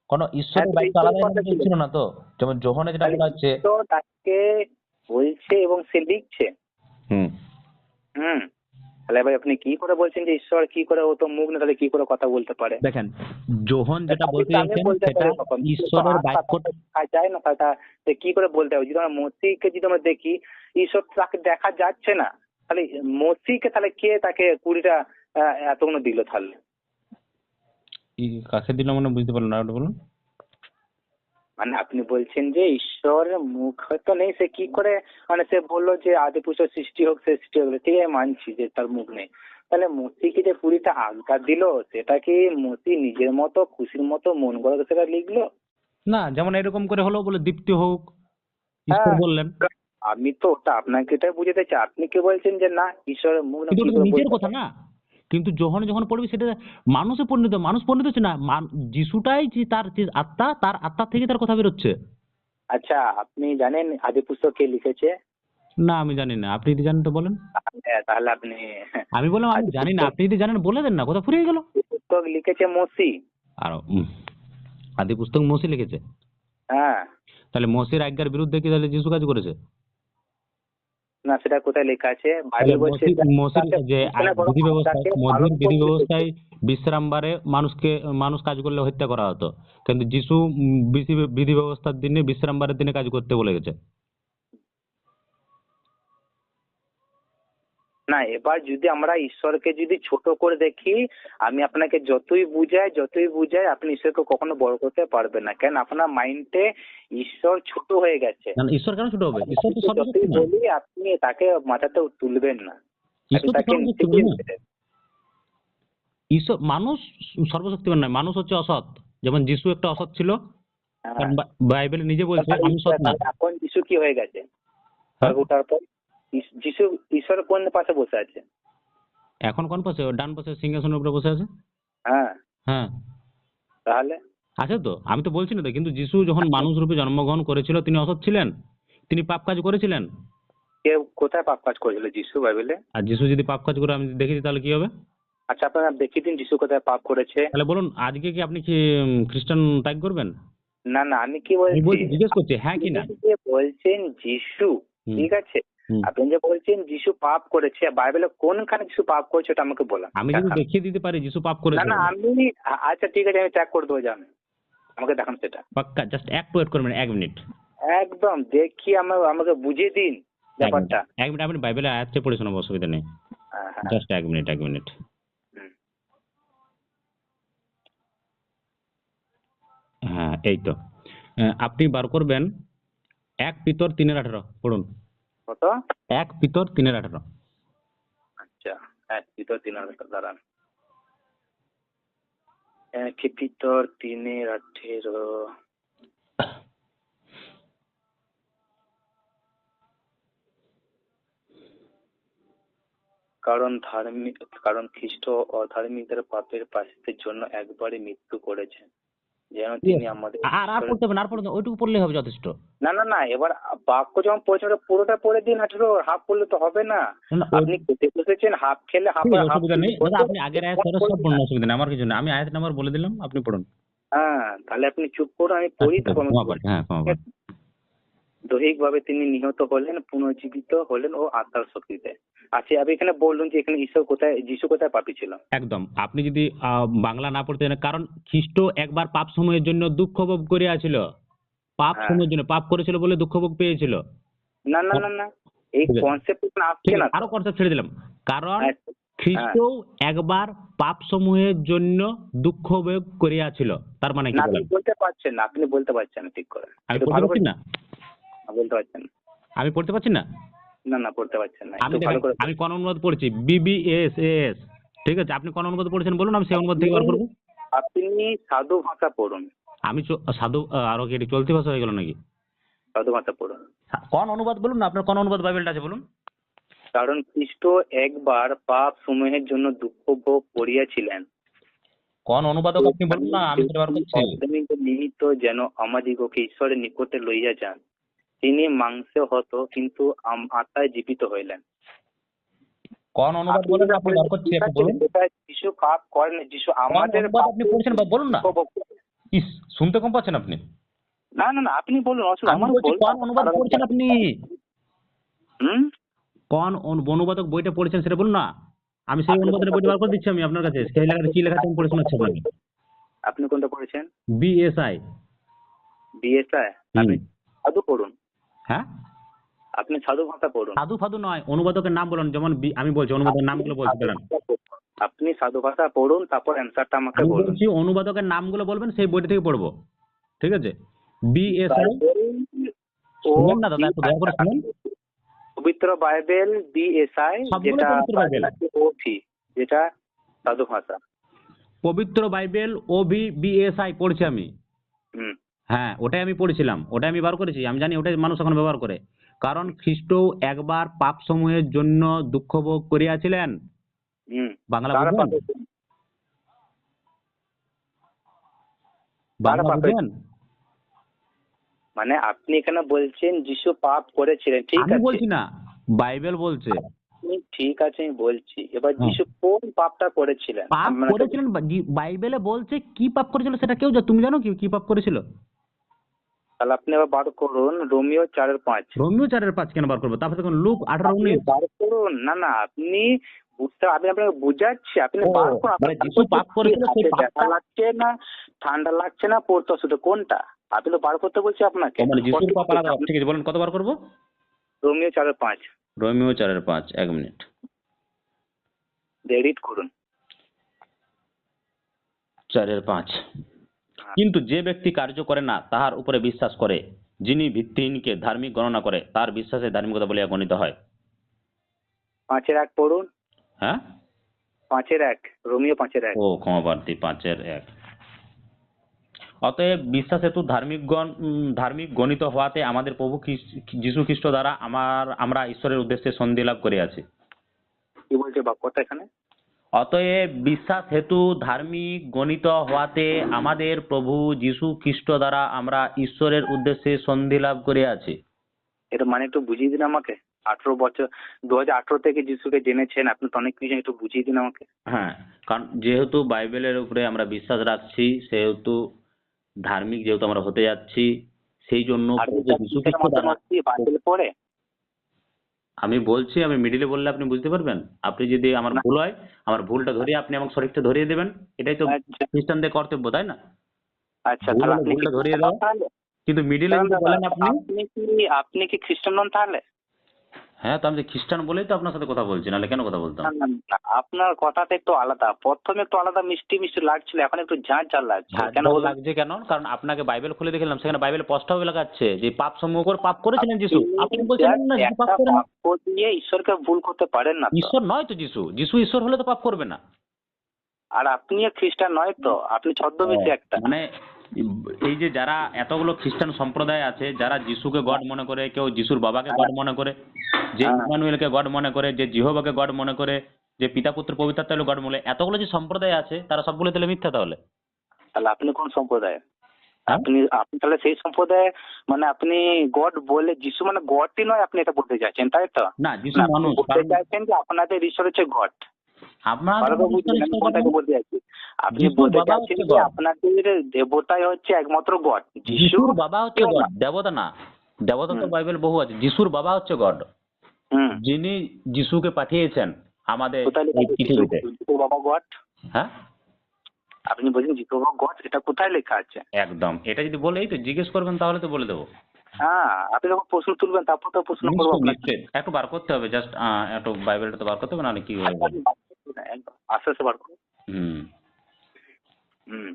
কোনো হ্যাঁ, ঈশ্বরের তো বাক্য ঈশ্বরের আলাদা কথা এখানে ছিল, ছিল না তো। যেমন যোহনে যেটা তাহলে বলা হচ্ছে। ঈশ্বর তাকে বলছে এবং সে লিখছে। হুম। হুম। তাহলে এবার আপনি কি করে বলছেন যে ঈশ্বর কি করে, ও তো মুখ না, তাহলে কি করে কথা বলতে পারে? দেখেন, যোহন যেটা তাহলে বলতে তো আমি চাইছেন বলতে সেটা পারি তখন তো ঈশ্বরের আত্মা বাক্যটা। দেখা যায় না, তাহলে সে কি করে বলতে হবে? যদি আমরা মসিকে যদি আমরা দেখি, ঈশ্বর তাকে দেখা যাচ্ছে না, তাহলে মসিকে তাহলে কে তাকে 20টা এতগুলো দিল তাহলে? কাকে দিল মানে বুঝতে পারলাম না, ওটা বলুন। মানে আপনি বলছেন যে ঈশ্বরের মুখ হয়তো নেই, সে কি করে, মানে সে বললো যে আদি পুরুষ সৃষ্টি হোক, সে সৃষ্টি হোক, ঠিক আছে মানছি যে তার মুখ নেই। তাহলে মসিকে যে 20টা আজ্ঞা দিল, সেটা কি মসি নিজের মতো খুশির মতো মন গড়া সেটা লিখলো? না, যেমন এরকম করে হলো বলে দীপ্তি হোক, ঈশ্বর হ্যাঁ, বললেন। আমি তো ওটা আপনাকে এটাই বুঝাতে চাই, আপনি কি বলছেন যে না ঈশ্বরের মুখ না, কিন্তু কি ওটা তো করে নিজের বলতে কথা পারে? না। কিন্তু যখন পড়বি সেটা মানুষ পরিণত হচ্ছে না, যিশুটাই যে তার যে আত্মা, তার আত্মা থেকে তার কথা বেরোচ্ছে। আচ্ছা, আপনি জানেন আদি পুস্তক কে লিখেছে? না, আমি জানি না, আপনি যদি জানেন তো বলেন। তাহলে আপনি আমি বললাম আমি আদি জানি না, পুস্তক আপনি যদি জানেন বলে দেন না, কথা ফুরিয়ে গেল। পুস্তক লিখেছে মসি। আর আদি পুস্তক মোসে লিখেছে। হ্যাঁ। তাহলে মোসের আজ্ঞার বিরুদ্ধে কি তাহলে যিশু কাজ করেছে? না, সেটা কোথায় লেখা আছে? তাহলে বাইবেল বলছে মসির যে তাকে বরং বিধি ব্যবস্থায়, তাকে মধ্যের পালন বিধি করতে লিখেছে। ব্যবস্থায় বিশ্রামবারে মানুষ কাজ করলে হত্যা করা হতো, কিন্তু যিশু বিধি ব্যবস্থার দিনে, বিশ্রামবারের দিনে কাজ করতে বলে গেছে। না, এবার যদি আমরা ঈশ্বরকে যদি ছোট করে দেখি, আমি আপনাকে যতই বুঝাই আপনি ঈশ্বরকে কখনো বড় করতে পারবেন না, কেন আপনার মাইন্ডে ঈশ্বর ছোট হয়ে গেছে। না, না, ঈশ্বর কেন ছোট হবে? আমি ঈশ্বর তো আপনাকে যতই সর্বশক্তিমান। বলি আপনি তাকে মাথাতেও তুলবেন না, আপনি ঈশ্বর তো তাকে নিচে সর্বশক্তিমান গিয়ে না। দেবেন। ঈশ্বর, মানুষ সর্বশক্তিমান নয়, মানুষ হচ্ছে অসৎ। যেমন যিশু একটা অসৎ ছিল, হ্যাঁ। কারণ বাইবেলে নিজে বলছে তাহলে আমি সৎ না। তাহলে এখন যিশু কি হয়ে গেছে? হ্যাঁ, স্বর্গ ওঠার পর যিশু ঈশ্বরের কোন পাশে বসে আছে? এখন কোন পাশে? ও ডান পাশে সিংহাসনের উপরে বসে আছে। হ্যাঁ। হ্যাঁ, তাহলে আছে তো, আমি তো বলছি না তো। কিন্তু যিশু যখন মানুষ রূপে জন্মগ্রহণ করেছিল, তিনি অসৎ ছিলেন? তিনি পাপ কাজ করেছিলেন? কে কোথায় পাপ কাজ করেছিল যিশু বাইবেলে? আর যিশু যদি পাপ কাজ করে আমি দেখেছি, তাহলে কি হবে? আচ্ছা, আপনারা দেখিয়ে দিন যিশু কোথায় পাপ করেছে। তাহলে বলুন, আজকে কি আপনি কি খ্রিস্টান ত্যাগ করবেন? না না, আমি কি আমি বলছি, বলছি, জিজ্ঞেস করছি হ্যাঁ কি আপনি না। যে বলছেন যিশু, হুম। ঠিক আছে, হুম। আপনি যে বলছেন যিশু পাপ করেছে, বাইবেলে কোনখানে যিশু পাপ করেছে ওটা আমাকে বলেন আমি যদি দেখান। দেখিয়ে দিতে পারি যিশু পাপ না করেছে না, বলে। আমি আচ্ছা ঠিক আছে, আমি ত্যাগ করে দেবো, যান আমাকে দেখান সেটা। পাক্কা, জাস্ট একটু ওয়েট করবেন, 1 মিনিট। একদম দেখি, আমাকে বুঝিয়ে দিন 1 মিনিট, ব্যাপারটা। 1 মিনিট, আপনি বাইবেলের আয়াতটা পড়ে শোনাবো, অসুবিধা নেই। হ্যাঁ হ্যাঁ। Just 1 minute, 1 minute. হুম। হ্যাঁ, এই তো। আপনি বার করবেন 1 পিতর 3:18, পড়ুন। কত? 1 পিতর 3:18। আচ্ছা, এক ভিতর 3 দাঁড়ান। 1 ভিতর 3:18। কারণ খ্রিস্ট অধার্মিকদের পাপের প্রায়শ্চিত্তের জন্য একবারই মৃত্যু করেছেন, যেন তিনি আমাদের আর পড়তে হবে না, আর পড়তে হবে না, ওইটুকু পড়লেই হবে, যথেষ্ট। না না না, এবার বাক্য যখন পড়ছেন ওটা পুরোটা পড়ে দিন, 18 হাফ পড়লে তো হবে না। না, না, আপনি খেতে বসেছেন, হাফ খেলে হাফ ঠিক আছে, হাফ অসুবিধা নেই দাদা, আপনি আগের আয়াত পরে সব পড়ুন, অসুবিধা নেই, আমার কিছু নেই। আমি আয়াত নাম্বার বলে দিলাম, আপনি পড়ুন। হ্যাঁ, তাহলে আপনি চুপ করুন, আমি পড়ি ঠিক আছে, তারপর ক্ষমা পাঠ, হ্যাঁ, ক্ষমা পাঠ। দৈহিকভাবে তিনি নিহত হলেন, পুনর্জীবিত হলেন ও আত্মার শক্তিতে। আচ্ছা, আপনি এখানে বলুন যে এখানে ঈশ্বর কোথায়, যিশু কোথায় পাপী ছিল? একদম, আপনি যদি বাংলা না পড়তে জানেন, কারণ খ্রিস্ট একবার পাপ সময়ের জন্য দুঃখ ভোগ করিয়াছিল। পাপ হ্যাঁ। সময়ের জন্য পাপ করেছিল বলে দুঃখ ভোগ পেয়েছিল। না না না না, এই ঠিক আছে, কনসেপ্ট আসছে ঠিক না আছে, তো। আরো কনসেপ্ট ছেড়ে দিলাম। কারণ আচ্ছা, হ্যাঁ। খ্রিস্ট একবার পাপ সমূহের জন্য দুঃখ ভোগ করিয়াছিল, তার মানে কি না, আপনি বলেন? বলতে পারছেন না, আপনি বলতে পারছেন না ঠিক করে, আমি একটু পড়তে ভালো পারছি করে না? বলতে পারছেন না। আমি পড়তে পারছি না? না না, পড়তে পারছেন না, আমি একটু ভালো দেখেন, করে আমি কোন অনুবাদ পড়ছি? BBS। ঠিক আছে, আপনি কোন অনুবাদ পড়েছেন বলুন, আমি সেই অনুবাদ থেকে বার করবো। আপনি সাধু ভাষা পড়ুন, আমি সাধু আরো কি এটা চলতি ভাষা হয়ে গেল নাকি? সাধু ভাষা পড়ুন। কোন অনুবাদ বলুন না, আপনার কোন অনুবাদ বাইবেলটা আছে বলুন। কারণ খ্রিস্ট একবার পাপ সমূহের জন্য দুঃখ ভোগ করিয়াছিলেন, কোন অনুবাদক আপনি বলুন না, আমি সেটা বার করছি। অর্ধনিমিত্ত নিমিত্ত যেন আমাদিগকে ঈশ্বরের নিকটে লইয়া যান। তিনি মাংসে হত কিন্তু আত্মায় জীবিত হইলেন। কোন অনুবাদ বলেন, আপনি বার করছি, ঠিক আপনি আছে, বলুন। যেটা যিশু পাপ করেন, যিশু কোন আমাদের অনুবাদ আপনি পাপের পড়েছেন বলুন না। দুঃখ ভোগ করেন। ইস, শুনতে কম পাচ্ছেন আপনি। না না না, আপনি বলুন, অসুবিধা আমি আমার বলছি বলুন। কোন অনুবাদ পড়ছেন আপনি। হুম। কোন অনুবাদক বইটা পড়েছেন সেটা বলুন না। আমি সেই আপনি অনুবাদের কোনটা বইটা বার করে দিচ্ছি আমি আপনার কাছে, সেই লেখাটা কি লেখা আছে আমি পড়ে শোনাচ্ছি আপনাকে। আপনি কোনটা পড়েছেন? বিএসআই। বিএসআই। আপনি সাধু পড়ুন, হ্যাঁ, আপনি সাধু ভাষা পড়ুন। সাধু ফাধু নয়, অনুবাদকের নাম বলুন, যেমন আমি বলছি অনুবাদকের নামগুলো বলছি দাঁড়ান। আপনি সাধু ভাষা পড়ুন, তারপর অ্যান্সারটা আমাকে আমি বলুন। বলছি অনুবাদকের নামগুলো বলবেন, সেই বইটা থেকে পড়বো, ঠিক আছে? বিএসআই। ও শুনুন না দাদা, একটু দয়া করে শুনুন। পবিত্র বাইবেল বিএসআই, সবগুলো যেটা পবিত্র বাইবেল। ওভি, যেটা সাধু ভাষা। পবিত্র বাইবেল ওভি বিএসআই পড়ছি আমি। হুম হ্যাঁ, ওটাই আমি পড়েছিলাম, ওটাই আমি বার করেছি, আমি জানি ওটাই মানুষ এখন ব্যবহার করে। কারণ খ্রিস্ট একবার পাপ সমূহের জন্য দুঃখ ভোগ করিয়াছিলেন। হুম। বাংলা কারা বুঝেন? পাপের? কারা বাংলা পাপের? বুঝেন? মানে আপনি এখানে বলছেন যিশু পাপ করেছিলেন, ঠিক আমি আছে? বলছি না, বাইবেল বলছে। ঠিক আছে, আমি বলছি, এবার হ্যাঁ, যিশু কোন পাপটা করেছিলেন? পাপ মানে করেছিলেন, বাইবেলে বলছে কি পাপ করেছিল সেটা কেউ তুমি জানো কি কি পাপ করেছিল? তাহলে আপনি এবার বার করুন রোমিও 4:5। রোমিও 4:5 কেন বার করবো? তারপর দেখুন লুক আপনি 18:19। বার করুন। না না, আপনি বুঝতে, আমি আপনাকে বুঝাচ্ছি, আপনি ও, বার করুন। মানে আপনার যিশু পাপ করেছিল, সেই হাতে ব্যথা পাপটা। লাগছে না, ঠান্ডা লাগছে না, পড়তে অসুবিধা কোনটা? আপনি তো বার করতে বলছি আপনাকে। ও, মানে যিশুর পাপ আলাদা। ঠিক আছে, বলেন কত বার করবো? Romeo 4:5 Romeo 4:5, 1 minute. দিয়ে রিড করুন। 4:5। হ্যাঁ। কিন্তু যে ব্যক্তি কার্য করে না, তাহার উপরে বিশ্বাস করে, যিনি ভিত্তিহীনকে ধার্মিক গণনা করে, তার বিশ্বাসে ধার্মিকতা বলিয়া গণিত হয়। 5:1 পড়ুন। হ্যাঁ, 5:1, রোমিও 5:1। ও ক্ষমা প্রার্থী, 5:1। অতএব বিশ্বাস হেতু ধার্মিক গণিত হওয়াতে আমাদের প্রভু যীশু খ্রিস্ট দ্বারা আমরা ঈশ্বরের উদ্দেশ্যে সন্ধি লাভ করিয়াছি। কি বলছে বাক্যটা এখানে? অতএব বিশ্বাস হেতু ধার্মিক গণিত হওয়াতে আমাদের প্রভু যীশু খ্রিস্ট দ্বারা আমরা ঈশ্বরের উদ্দেশ্যে সন্ধি লাভ করিয়াছি। এটা মানে একটু বুঝিয়ে দিন আমাকে। 18 বছর, 2018 থেকে যিশুকে জেনেছেন আপনি, তো অনেক কিছু, একটু বুঝিয়ে দিন আমাকে। হ্যাঁ, কারণ যেহেতু বাইবেলের উপরে আমরা বিশ্বাস রাখছি, সেহেতু ধার্মিক যেহেতু আমরা হতে যাচ্ছি, সেই জন্য আর প্রভু এটা যীশু কিসের খ্রিস্ট মাধ্যমে দ্বারা। হচ্ছে? বাইবেল পড়ে? আমি বলছি, আমি মিডিলে বললে আপনি বুঝতে পারবেন। আপনি যদি আমার না। ভুল হয়, আমার ভুলটা ধরিয়ে আপনি আমাকে সঠিকটা ধরিয়ে দেবেন। এটাই তো আচ্ছা খ্রিস্টানদের কর্তব্য, তাই না? আচ্ছা, ভুল তাহলে হলে আপনি কি ভুলটা ধরিয়ে খ্রিস্টান নন দেওয়া। তাহলে? কিন্তু মিডিলে দাঁড়ান যদি দাদা, বলেন আপনি। আপনি কি খ্রিস্টান নন তাহলে? হ্যাঁ, তো আমি যে খ্রিস্টান বলেই তো আপনার সাথে কথা বলছি, নাহলে কেন কথা বলতাম? না না না, আপনার কথাটা একটু আলাদা। প্রথমে একটু আলাদা মিষ্টি মিষ্টি লাগছিল, এখন একটু ঝাঁঝ ঝাঁঝ লাগছে, ঝাড় কেন ঝাড় বলুন? লাগছে কেন? কারণ আপনাকে বাইবেল খুলে দেখলাম, সেখানে বাইবেল স্পষ্টভাবে লেখাচ্ছে যে পাপ সমূহ করে পাপ করেছিলেন যিশু। আপনি বলছেন just না যিশু পাপ একটা করেন। বাক্য দিয়ে ঈশ্বরকে ভুল করতে পারেন না তো। ঈশ্বর নয় তো যিশু। যিশু ঈশ্বর হলে তো পাপ করবে না। আর আপনিও খ্রিস্টান নয় তো, আপনি ছদ্মবেশী একটা। মানে এই যে যারা এতগুলো খ্রিস্টান সম্প্রদায় আছে, যারা যিশুকে গড মনে করে, কেউ যিশুর বাবাকে গড মনে করে, যে হ্যাঁ, ইমানুয়েলকে গড মনে করে, যে জিহোবাকে গড মনে করে, যে পিতা পুত্র পবিত্রাত্মাকে গড মনে, এতগুলো যে সম্প্রদায় আছে, তারা সবগুলো তাহলে মিথ্যা তাহলে? তাহলে আপনি কোন সম্প্রদায়? হ্যাঁ, আপনি আপনি তাহলে সেই সম্প্রদায়ে, মানে আপনি গড বলে যিশু মানে গডই নয়, আপনি এটা বলতে চাইছেন তাই তো? না যিশু না, আপনি মানুষ। বলতে কারণ চাইছেন যে আপনাদের ঈশ্বর হচ্ছে গড। আপনার ভালো করে ঈশ্বর বুঝলেন আমি ঈশ্বর God কোনটাকে মানে? বলতে চাইছি। আপনি যিশুর বলতে বাবা চাইছেন হচ্ছে যে গড। আপনাদের দেবতাই হচ্ছে একমাত্র গড, যিশু যিশুর বাবা হচ্ছে কেউ গড, না। দেবতা না। দেবতা তো হুম বাইবেল বহু আছে। যিশুর বাবা হচ্ছে গড, হুম। যিনি যিশুকে পাঠিয়েছেন আমাদের কোথায় লেখা এই আছে পৃথিবীতে। যিশু বাবা গড? হ্যাঁ, আপনি বলছেন যিশু বাবা গড, এটা কোথায় লেখা আছে? একদম। এটা যদি বলে, এই তো জিজ্ঞেস করবেন তাহলে তো বলে দেবো। হ্যাঁ, আপনি যখন প্রশ্ন তুলবেন তারপর তো প্রশ্ন করবো নিশ্চয়ই আপনাকে। নিশ্চয়ই, একটু বার করতে হবে জাস্ট, একটু বাইবেলটা তো বার করতে হবে, নাহলে কি হবে আচ্ছা, বলুন? আপনি বার করুন, একদম আস্তে আস্তে বার করুন। হুম। হুম।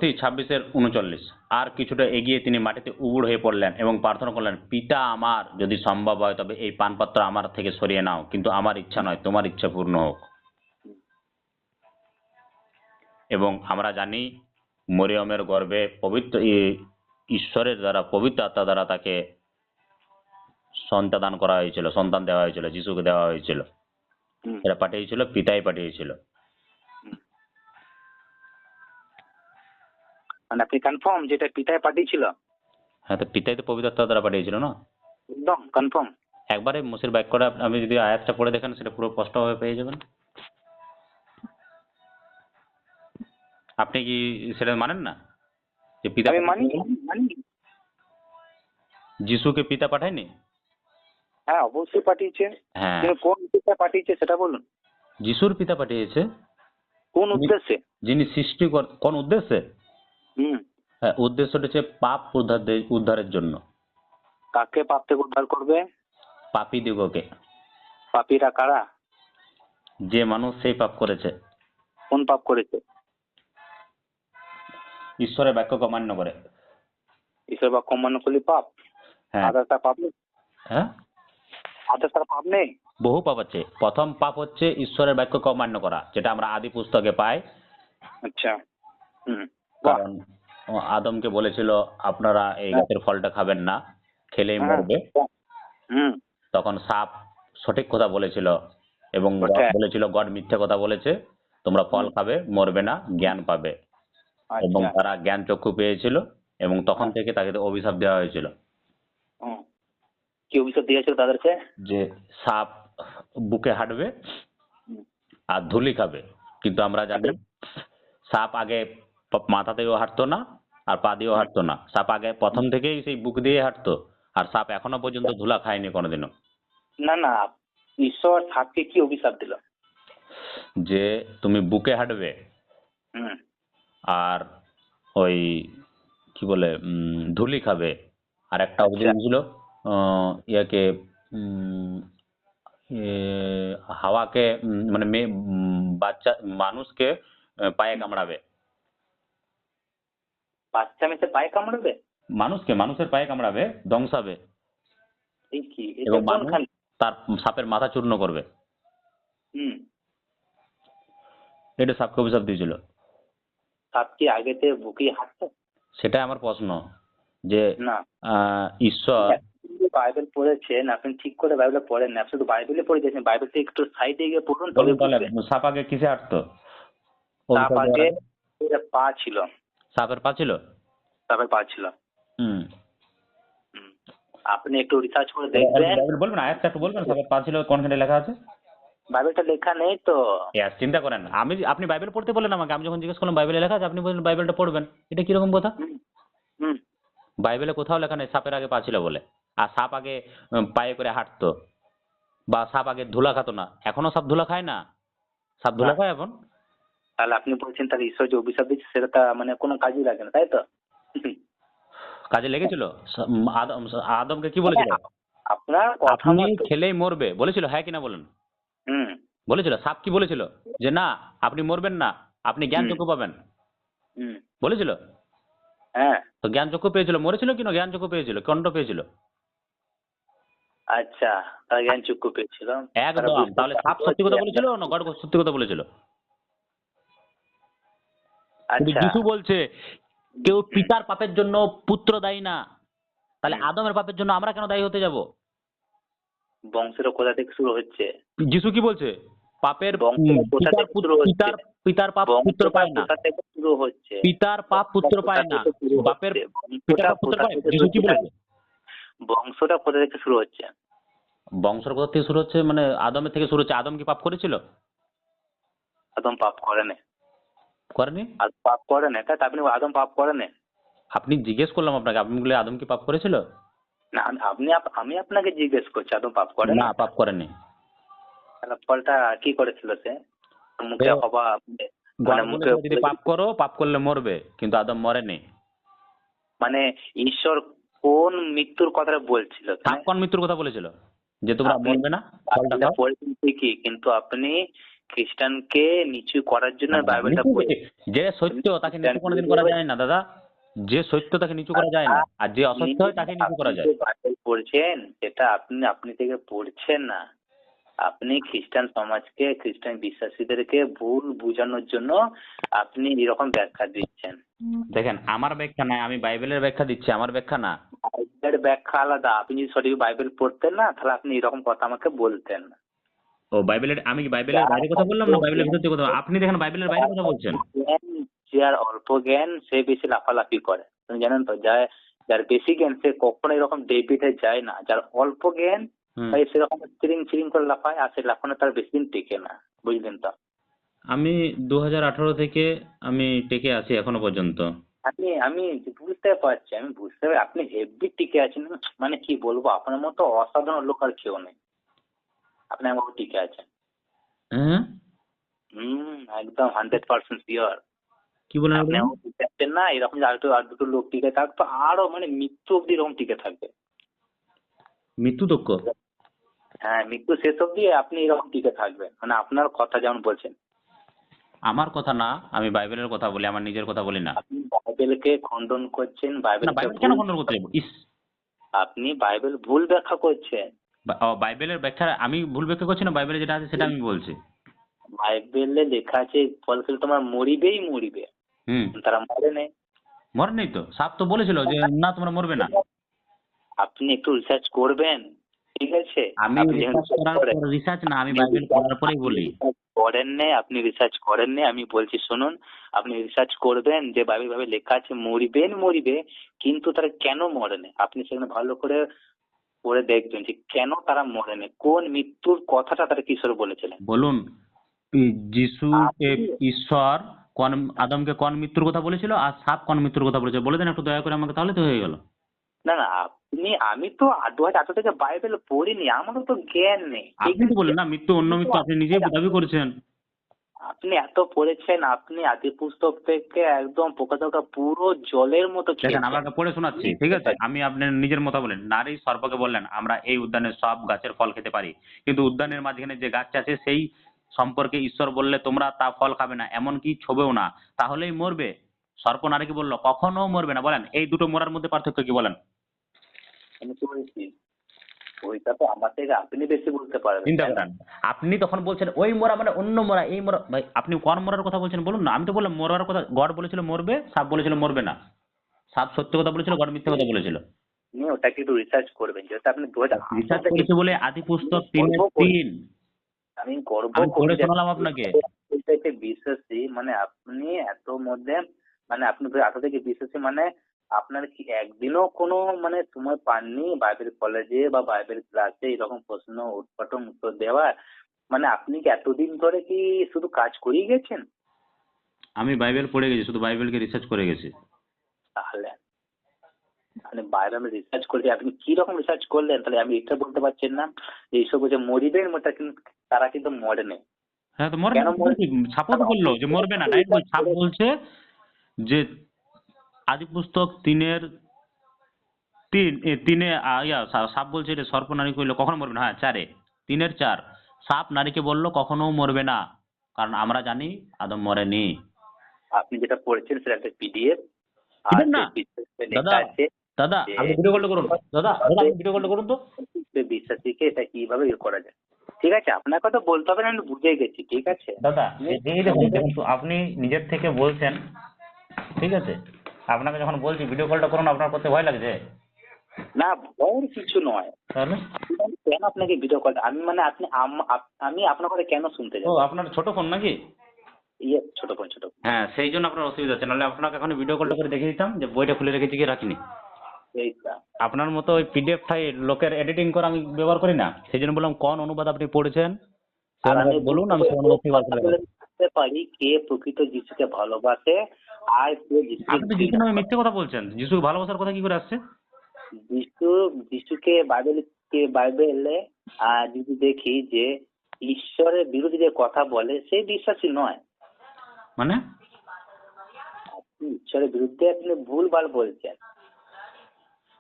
মথি 26:39। আর কিছুটা এগিয়ে তিনি মাটিতে উবুড় হয়ে পড়লেন এবং প্রার্থনা করলেন, পিতা আমার, যদি সম্ভব হয় তবে এই পানপাত্র আমার থেকে সরিয়ে নাও, কিন্তু আমার ইচ্ছা নয়, তোমার ইচ্ছা পূর্ণ হোক। এবং আমরা জানি মরিয়মের গর্ভে ঈশ্বরের দ্বারা, পবিত্র আত্মা দ্বারা তাকে সন্তান দান করা হয়েছিল, সন্তান দেওয়া হয়েছিল, যিশুকে দেওয়া হয়েছিল। এটা পাঠিয়েছিল, পিতাই পাঠিয়েছিল। মানে আপনি কনফার্ম যেটা পিতায় পাঠিয়েছিল? হ্যাঁ, তো পিতাই তো পবিত্র আত্মা দ্বারা পাঠিয়েছিল না? একদম কনফার্ম। একবারে মুসির বাক্যটা আপনি যদি আয়াতটা পড়ে দেখেন, সেটা পুরো স্পষ্টভাবে পেয়ে যাবেন। আপনি কি সেটা মানেন না যে পিতা আমি মানি মানি। যিশুকে পিতা পাঠায়নি? হ্যাঁ অবশ্যই পাঠিয়েছে, হ্যাঁ, কিন্তু কোন পিতা পাঠিয়েছে সেটা বলুন। যিশুর পিতা পাঠিয়েছে। কোন উদ্দেশ্যে? যিনি সৃষ্টি কোন উদ্দেশ্যে? হুম। হ্যাঁ, উদ্দেশ্যটা হচ্ছে পাপ উদ্ধারের জন্য। কাকে পাপ থেকে উদ্ধার করবে? পাপী দিগকে। পাপীরা কারা? যে মানুষ সেই পাপ করেছে, কোন পাপ করেছে? ঈশ্বরের বাক্যকে অমান্য করে। ঈশ্বর বাক্য অমান্য করলে পাপ? হ্যাঁ। আদার তার পাপ নেই? হ্যাঁ, আদার তার পাপ নেই? বহু পাপ আছে। প্রথম পাপ হচ্ছে ঈশ্বরের বাক্যকে অমান্য করা, যেটা আমরা আদি পুস্তকে পাই। আচ্ছা। হুম। বাহ। কারণ আদমকে বলেছিল আপনারা এই গাছের ফলটা খাবেন না, খেলেই হ্যাঁ। মরবে। হুম। তখন সাপ সঠিক কথা বলেছিল এবং ওটা। বলেছিল গড মিথ্যে কথা বলেছে, তোমরা ফল খাবে, মরবে না, জ্ঞান পাবে। এবং আচ্ছা। তারা জ্ঞান চক্ষু পেয়েছিল এবং তখন থেকে তাকে অভিশাপ দেওয়া হয়েছিল হুম। কি অভিশাপ দিয়েছিল তাদেরকে? যে সাপ বুকে হাঁটবে হুম। আর ধুলি খাবে। কিন্তু আমরা জানি সাপ আগে মাথা দিয়েও হাঁটতো না আর পা দিয়েও হাঁটতো না। সাপ আগে প্রথম থেকেই সেই বুক দিয়ে হাঁটতো, আর সাপ এখনো পর্যন্ত ধুলা খায়নি কোনোদিনও। না না, ঈশ্বর সাপকে কি অভিশাপ দিল? যে তুমি বুকে হাঁটবে হুম। আর ওই কি বলে ধুলি খাবে। আর একটা আচ্ছা। অভিযোগ ছিল ইয়াকে এ, হাওয়াকে মানে বাচ্চা মানুষকে পায়ে কামড়াবে। বাচ্চা মেয়েছে পায়ে কামড়াবে? মানুষের পায়ে কামড়াবে, দংশাবে এই কি, এটা এবং মানুষ কোনখানে? তার সাপের মাথা চূর্ণ করবে। হুম। এটা সাপকে অভিশাপ দিয়েছিল। সাপ কি আগেতে বুকে হাঁটতো? সেটাই আমার প্রশ্ন যে না। ঈশ্বর বাইবেল পড়েছেন, আপনি ঠিক করে বাইবেল পড়েন না, শুধু বাইবেলে পড়ে দিয়েছেন। বাইবেল থেকে একটু সাইডে গিয়ে পড়ুন, তবে বলুন তাহলে বুঝবেন। সাপ আগে কিসে হাঁটতো? সাপ অভিশাপ দেওয়ার আগে আগে? পা ছিল। সাপের পা ছিল। সাপের পা ছিল। হুম। হুম। আপনি একটু রিসার্চ করে দেখবেন। বাইবেল বলবেন, আয়াতটা একটু বলবেন, সাপের পা ছিল কোনখানে লেখা আছে? বাইবেলটা লেখা নেই তো। চিন্তা করেন, আপনি বাইবেল পড়তে বললেন আমাকে, আমি যখন জিজ্ঞেস করলাম বাইবেলে লেখা আছে, আপনি বললেন বাইবেলটা পড়বেন। এটা কিরকম কথা? হুম। হুম। বাইবেলে কোথাও লেখা নেই সাপের আগে পা ছিল বলে। আর সাপ আগে পায়ে করে হাঁটতো, বা সাপ আগে ধুলা খেতো না। এখনো সাপ ধুলা খায় না? সাপ ধুলা না। খায় এখন? তাহলে আপনি বলছেন তাহলে ঈশ্বর যে অভিশাপ দিচ্ছে সেটা তা মানে কোনো কাজই লাগে না, তাই তো? কাজে লেগেছিল? আদমকে কি বলেছিল? আপনার কথা আপনি মতো। খেলেই মরবে বলেছিল, হ্যাঁ কিনা বলেন? হুম। বলেছিল। সাপ কি বলেছিল? যে না, আপনি মরবেন না, আপনি জ্ঞান হুম। চক্ষু পাবেন। হুম। বলেছিল? হ্যাঁ। তো জ্ঞান চক্ষু পেয়েছিল, মরেছিল কিনা? জ্ঞান চক্ষু পেয়েছিল, কণ্ঠ পেয়েছিল। আচ্ছা, তারা জ্ঞান চক্ষু পেয়েছিল। তারা একদম। বুঝতে তাহলে সাপ পারলো সত্যি যে কথা বলেছিল না গড সত্যি কথা বলেছিল? কিন্তু আচ্ছা। যিশু বলছে কেউ পিতার পাপের জন্য পুত্র দায়ী না, তাহলে হুম। আদমের পাপের জন্য আমরা কেন দায়ী হতে যাব? বংশের কোথা থেকে শুরু হচ্ছে? যিশু কি বলছে? পাপের বংশটা কোথা পিতার থেকে শুরু হচ্ছে? পিতার পিতার পাপ পুত্র বংশটা পায় না। কোথা থেকে শুরু হচ্ছে? পিতার পাপ পুত্র বংশটা পায় কোথা না। থেকে শুরু বাপের হচ্ছে? পিতার বংশটা পাপ পুত্র কোথা পায়। থেকে যিশু শুরু কি হচ্ছে? বলেছে? বংশটা কোথা থেকে শুরু হচ্ছে? বংশের কোথা থেকে শুরু হচ্ছে মানে আদমের থেকে শুরু হচ্ছে। আদম কি পাপ করেছিল? আদম পাপ করে না। করেনি। আদম পাপ করে না, তাই তো? আপনি আদম পাপ করে না? আপনি জিজ্ঞেস করলাম আপনাকে, আপনি বলে আদম কি পাপ করেছিল? না, আমি আপনাকে জিজ্ঞেস করছি আদম পাপ করে না, না? পাপ করেনি। তাহলে ফলটা কি করেছিল সে? তো মুখে হবা মানে গড মুখে বলেছিল যদি পাপ করো, পাপ করলে মরবে, কিন্তু আদম মরেনি। মানে ঈশ্বর কোন মৃত্যুর কথাটা বলছিল? সাপ কোন মৃত্যুর কথা বলেছিল? যে তোমরা আপনি মরবে না, ফলটা খাও। পড়েছেন ঠিকই, কিন্তু আপনি খ্রিস্টানকে নিচু করার জন্য বাইবেলটা নিচু বলছে। যে সত্য তাকে নিচু কোনোদিন করা যায় না দাদা, যে সত্য তাকে নিচু করা যায় না, আর যে অসত্য হয় তাকে নিচু করা যায়। আপনি যে বাইবেল পড়ছেন সেটা আপনি থেকে পড়ছেন না, আপনি খ্রিস্টান সমাজকে, খ্রিস্টান বিশ্বাসীদেরকে ভুল বোঝানোর জন্য আপনি এরকম ব্যাখ্যা দিচ্ছেন। দেখেন আমার ব্যাখ্যা নাই, আমি বাইবেলের ব্যাখ্যা দিচ্ছি, আমার ব্যাখ্যা না। বাইবেলের ব্যাখ্যা আলাদা, আপনি যদি সঠিক বাইবেল পড়তেন না তাহলে আপনি এরকম কথা আমাকে বলতেন না। ও বাইবেলের, আমি কি বাইবেলের বাইরে কথা বললাম না বাইবেলের ভিতর থেকে কথা আপনি দেখেন বাইবেলের বাইরে কথা বলছেন। জ্ঞান, যার অল্প জ্ঞান সে বেশি লাফালাফি করে, আপনি জানেন তো? যার বেশি জ্ঞান সে কখনো এরকম ডেভিডে যায় না, যার অল্প জ্ঞান হুম। তাই সেরকম চিরিং চিরিং করে লাফায়, আর সে লাফানো তার বেশি দিন টিকে না, বুঝলেন তো? আমি 2018 থেকে আমি টেকে আছি এখনো পর্যন্ত। আমি আমি বুঝতে পারছি, আমি বুঝতে পারি আপনি হেভি টিকে আছেন, মানে কি বলবো, আপনার মতো অসাধারণ লোক আর কেউ নেই, আপনি আমার টিকে আছেন। হ্যাঁ একদম 100% শিওর। কি বলেন আপনি আপনি? আমার টিকে আছেন না, এরকম যে আর দুটো লোক টিকে থাকতো, আরো মানে মৃত্যু অব্দি এরকম টিকে থাকবে। মৃত্যু দক্ষ? হ্যাঁ, মৃত্যু শেষ অব্দি আপনি এরকম টিকে থাকবেন, মানে আপনার কথা যেমন বলছেন। আমার কথা না, আমি বাইবেলের কথা বলি, আমার নিজের কথা বলি না। আপনি বাইবেলকে খণ্ডন করছেন, না বাইবেলকে বাইবেল কেন ভুল, খণ্ডন করতে যাবো? ইস, আপনি বাইবেল ভুল ব্যাখ্যা করছেন। বাইবেলের ব্যাখ্যা আমি ভুল ব্যাখ্যা করছি না, বাইবেলে যেটা আছে সেটা আমি বলছি। বাইবেলে লেখা আছে ফলস্বরূপ তোমার মরিবেই মরিবে, হুম। তারা মরে নেই। মরে নেই তো, সাপ তো বলেছিল যে না তোমরা মরবে না। আপনি একটু রিসার্চ করবেন, ঠিক আছে? আমি আপনি যখন রিসার্চ research করার করেন, পর, রিসার্চ না আমি বাইবেল পড়ার পরেই বলি। আপনি রিসার্চ করেন নি, আমি বলছি শুনুন। আপনি রিসার্চ করবেন যে বাইবেল ভাবে লেখা আছে মরিবেন মরিবে, কিন্তু তারা কেন মরেনি আপনি সেখানে ভালো করে পড়ে দেখবেন যে কেন তারা মরেনি, কোন মৃত্যুর কথাটা তারা কিশোর বলেছিলেন। বলুন, যিশু আপনি- ঈশ্বর কোন আদমকে কোন মৃত্যুর কথা বলেছিল আর সাপ কোন মৃত্যুর কথা বলেছিল বলে দেন একটু দয়া করে আমাকে, তাহলে তো হয়ে গেল। না না, আমি তো 2018 থেকে বাইবেল পড়িনি, আমারও তো জ্ঞান নেই, ঠিক আপনি তো আছে? বলেন না মৃত্যু অন্য মৃত্যু, আপনি নিজেই দাবি করেছেন। আপনি এত পড়েছেন, আপনি আদি পুস্তক থেকে একদম পোকাচোকা পুরো জলের মতো দেখেন খেয়েছেন। আমাকে পড়ে শোনাচ্ছি, ঠিক আছে? আমি আপনার নিজের মতো বলেন, নারী সর্পকে বললেন আমরা এই উদ্যানের সব গাছের ফল খেতে পারি, কিন্তু উদ্যানের মাঝখানে যে গাছ আছে সেই সম্পর্কে ঈশ্বর বললে তোমরা তা ফল খাবে না, এমনকি ছোবেও না, তাহলেই মরবে। সর্প নারীকে বললো কখনো মরবে না। বলেন এই দুটো মরার মধ্যে পার্থক্য কি বলেন? আমি কি বলছি, ওইটা তো আমার থেকে আপনি বেশি বলতে পারবেন, চিন্তা তাই না? করেন, আপনি তখন বলছেন ওই মরা মানে অন্য মরা, এই মরা। ভাই আপনি কোন মরার কথা বলছেন বলুন না? আমি তো বললাম মরার কথা, গড বলেছিল মরবে, সাপ বলেছিল মরবে না। সাপ সত্য কথা বলেছিল, গড মিথ্যে কথা বলেছিল। আপনি ওটাকে একটু রিসার্চ করবেন, যেহেতু আপনি 2018 রিসার্চ থেকে করেছে বলে আদি পুস্তক গর্ব 3:3 করি, আমি গর্ব আমি করি পড়ে যে শোনালাম আপনাকে। আপনি থেকে বিশ্বাসী, মানে আপনি এত মধ্যে, মানে আপনি 2018 থেকে বিশ্বাসী, মানে আপনার কি একদিনও কোনো মানে সময় পাননি বাইবেল কলেজে বা বাইবেল ক্লাসে এরকম প্রশ্ন উৎপাটন উত্তর দেওয়ার? মানে আপনি কি এতদিন ধরে কি শুধু কাজ করেই গেছেন? আমি বাইবেল পড়ে গেছি, শুধু বাইবেলকে রিসার্চ করে গেছি। তাহলে আপনি বাইরে আমি রিসার্চ করছি, আপনি কি রকম রিসার্চ করলেন? তাহলে আমি এটা বলতে পারছেন না যে এইসব যে মরিবেন ওটা কিন্তু তারা কিন্তু মরেনি। হ্যাঁ তো মরবে কেন না, মরে? সাপোজ বললো যে মরবে না, ডাইরেক্ট বল, সাপ বলছে যে আদি পুস্তক 3:3 তিনে সাপ বলছে এটা সর্প নারী কইলো কখনো মরবে না। হ্যাঁ 4-এ 3:4 সাপ নারীকে বললো কখনো মরবে না, কারণ আমরা জানি আদম মরেনি। আপনি যেটা পড়েছেন সেটা একটা পিডিএফ, আর বুঝলেন না সেই পিডিএফে দাদা? লেখা আছে দাদা যে আপনি ভিডিও কলটা করুন, দাদা দাদা আপনি ভিডিও কলটা করুন তো। বিশ্বাসীকে এটা কিভাবে ইয়ে করা যায়। ঠিক আছে, আপনার কথা বলতে হবে না, আমি বুঝে গেছি, ঠিক আছে? দাদা এই দেখুন দেখুন তো, আপনি নিজের থেকে বলছেন, ঠিক আছে? আপনাকে যখন বলছি ভিডিও কলটা করুন, আপনার করতে ভয় লাগছে? না, ভয়ের কিছু নয়। তাহলে কেন আপনাকে ভিডিও কল, আমি মানে আপনি আমি আপনার কথা কেন শুনতে ও যাব? আপনার ছোট ফোন নাকি? ইয়ে ছোট ফোন, ছোট ফোন। হ্যাঁ সেই জন্য আপনার অসুবিধা হচ্ছে, নাহলে আপনাকে এখন ভিডিও কলটা করে দেখিয়ে দিতাম যে বইটা খুলে রেখেছি কি রাখিনি। এইটা আপনার মতো ওই পিডিএফ ফাইল লোকের এডিটিং করা আমি ব্যবহার করি না, সেই জন্য বললাম কোন অনুবাদ আপনি পড়েছেন সেই আর আমি অনুবাদ বলুন, আমি সেই অনুবাদ থেকে বার করে দেবো। বুঝতে পারি কে প্রকৃত যিশুকে ভালোবাসে আর কে যিশুকে আপনি তো যিশু ঘৃণা নামে করে। মিথ্যে কথা বলছেন, যিশু ভালোবাসার কথা কি করে আসছে? যিশু, যিশুকে বাইবেলে যদি দেখি যে ঈশ্বরের বিরোধী যে কথা বলে সে বিশ্বাসী নয়। মানে আপনি ঈশ্বরের বিরুদ্ধে আপনি ভুলভাল বলছেন।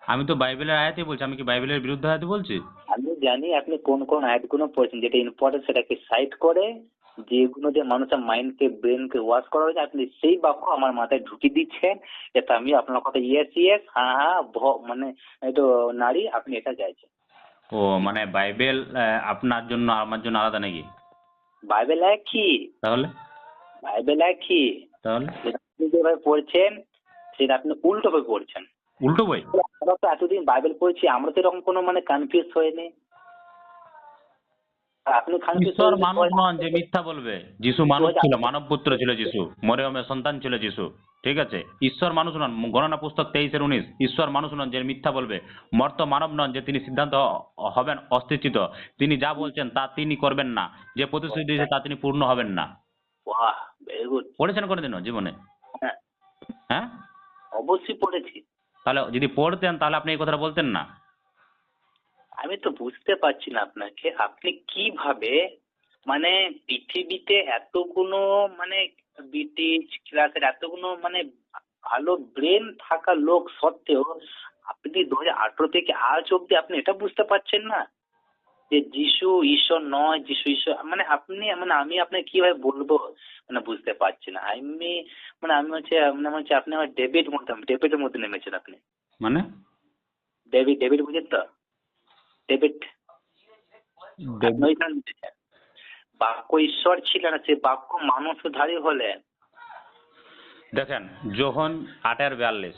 আমি তো বাইবেলের আয়াতই বলছি, আমি কি বাইবেলের বিরুদ্ধে আয়াত বলছি? আমি জানি আপনি কোন কোন আয়াতগুলো পড়েছেন, যেটা ইম্পর্টেন্ট সেটাকে সাইড করে যেগুলো দিয়ে মানুষের মাইন্ডকে ব্রেনকে ওয়াশ করা হয়েছে, আপনি সেই বাক্য আমার মাথায় ঢুকিয়ে দিচ্ছেন, যাতে আমি আপনার কথা ইয়েস ইয়েস হ্যাঁ হ্যাঁ মানে একটু নারী আপনি এটা চাইছেন। ও মানে বাইবেল আপনার জন্য আমার জন্য আলাদা নাকি? বাইবেল একই, তাহলে বাইবেল একই, তাহলে যেটা আপনি যেভাবে পড়ছেন সেটা আপনি উল্টো ভাবে পড়ছেন। উল্টো বই? আমরা তো এতদিন বাইবেল পড়ছি, আমরা তো এরকম কোনো মানে কনফিউজ হয়নি। আর আপনি কনফিউজ ঈশ্বর হয়ে মানুষ নন যে মিথ্যা বলবে। যিশু মানুষ ছিল, মানব পুত্র ছিল যিশু, মরিয়মের সন্তান ছিল যিশু। ঠিক আছে, ঈশ্বর মানুষ নন। গণনা পুস্তক 23-19, ঈশ্বর মানুষ নন যে মিথ্যা বলবে। মর্ত মানব নন যে তিনি সিদ্ধান্ত হবেন অস্থিতিত। তিনি যা বলছেন তা তিনি করবেন না, যে প্রতিশ্রুতি দিয়েছে তা তিনি পূর্ণ হবেন না। বাহ, ভেরি গুড। পড়েছেন কোনোদিনও জীবনে? হ্যাঁ, হ্যাঁ, অবশ্যই পড়েছি। তাহলে যদি পড়তেন তাহলে আপনি এই কথাটা বলতেন না। আমি তো বুঝতে পারছি না আপনাকে, আপনি কিভাবে মানে পৃথিবীতে এতগুলো মানে ব্রিটিশ ক্লাসের এতগুলো মানে ভালো ব্রেন থাকা লোক সত্ত্বেও আপনি 2018 থেকে আজ অব্দি আপনি এটা বুঝতে পারছেন না যে যিশু ঈশ্বর নয়, যিশু ঈশ্বর। মানে আপনি মানে আমি আপনাকে কিভাবে বলবো, মানে বুঝতে পারছি না আমি। মানে আমি হচ্ছে মনে হচ্ছে আপনি আমার ডেভিডের মধ্যে নেমেছেন আপনি। মানে ডেভিড ডেভিড বুঝেন তো? ডেভিড, আপনি দেব- ওইখানে উঠেছেন। বাক্য ঈশ্বর ছিলেন, সে বাক্য মানুষধারী হলেন। দেখেন, যখন 8:42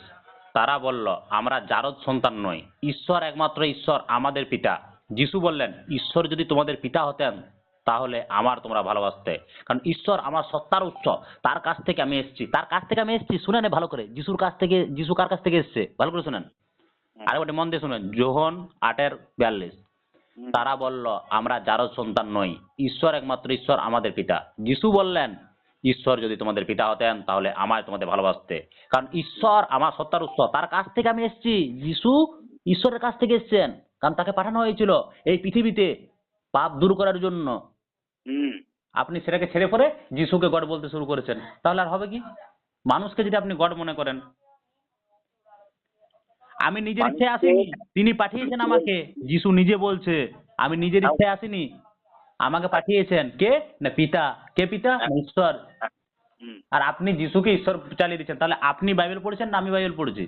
তারা বলল আমরা জারদ সন্তান নই, ঈশ্বর একমাত্র ঈশ্বর আমাদের পিতা। যিশু বললেন ঈশ্বর যদি তোমাদের পিতা হতেন তাহলে আমার তোমরা ভালোবাসতে, কারণ ঈশ্বর আমার সত্তার উৎস। তার কাছ থেকে আমি এসেছি, তার কাছ থেকে আমি এসেছি। শুনেন ভালো করে, যিশুর কাছ থেকে, যিশু কার কাছ থেকে এসেছে ভালো করে শুনেন। হুম, আরেকটা মন দিয়ে শুনেন, যোহন 8:42 হুম, তারা বলল আমরা জারদ সন্তান নই, ঈশ্বর একমাত্র ঈশ্বর আমাদের পিতা। যিশু বললেন ঈশ্বর যদি তোমাদের পিতা হতেন তাহলে আমায় তোমাদের ভালোবাসতে, কারণ ঈশ্বর আমার সত্তার উৎস, তার কাছ থেকে আমি এসেছি। যিশু ঈশ্বরের কাছ থেকে এসেছেন, কারণ তাকে পাঠানো হয়েছিল এই পৃথিবীতে পাপ দূর করার জন্য। হুম। আপনি সেটাকে ছেড়ে পড়ে যিশুকে গড বলতে শুরু করেছেন, তাহলে আর হবে কি? মানুষকে যদি আপনি গড মনে করেন, আমি নিজের ইচ্ছায় মানুষকে আসিনি, তিনি পাঠিয়েছেন আমাকে। যিশু নিজে বলছে আমি নিজের ইচ্ছায় আসিনি, আমাকে পাঠিয়েছেন কে? না পিতা। কে পিতা? না ঈশ্বর। হুম। আর আপনি যিশুকে ঈশ্বর চালিয়ে দিচ্ছেন, তাহলে আপনি বাইবেল পড়েছেন না আমি বাইবেল পড়েছি?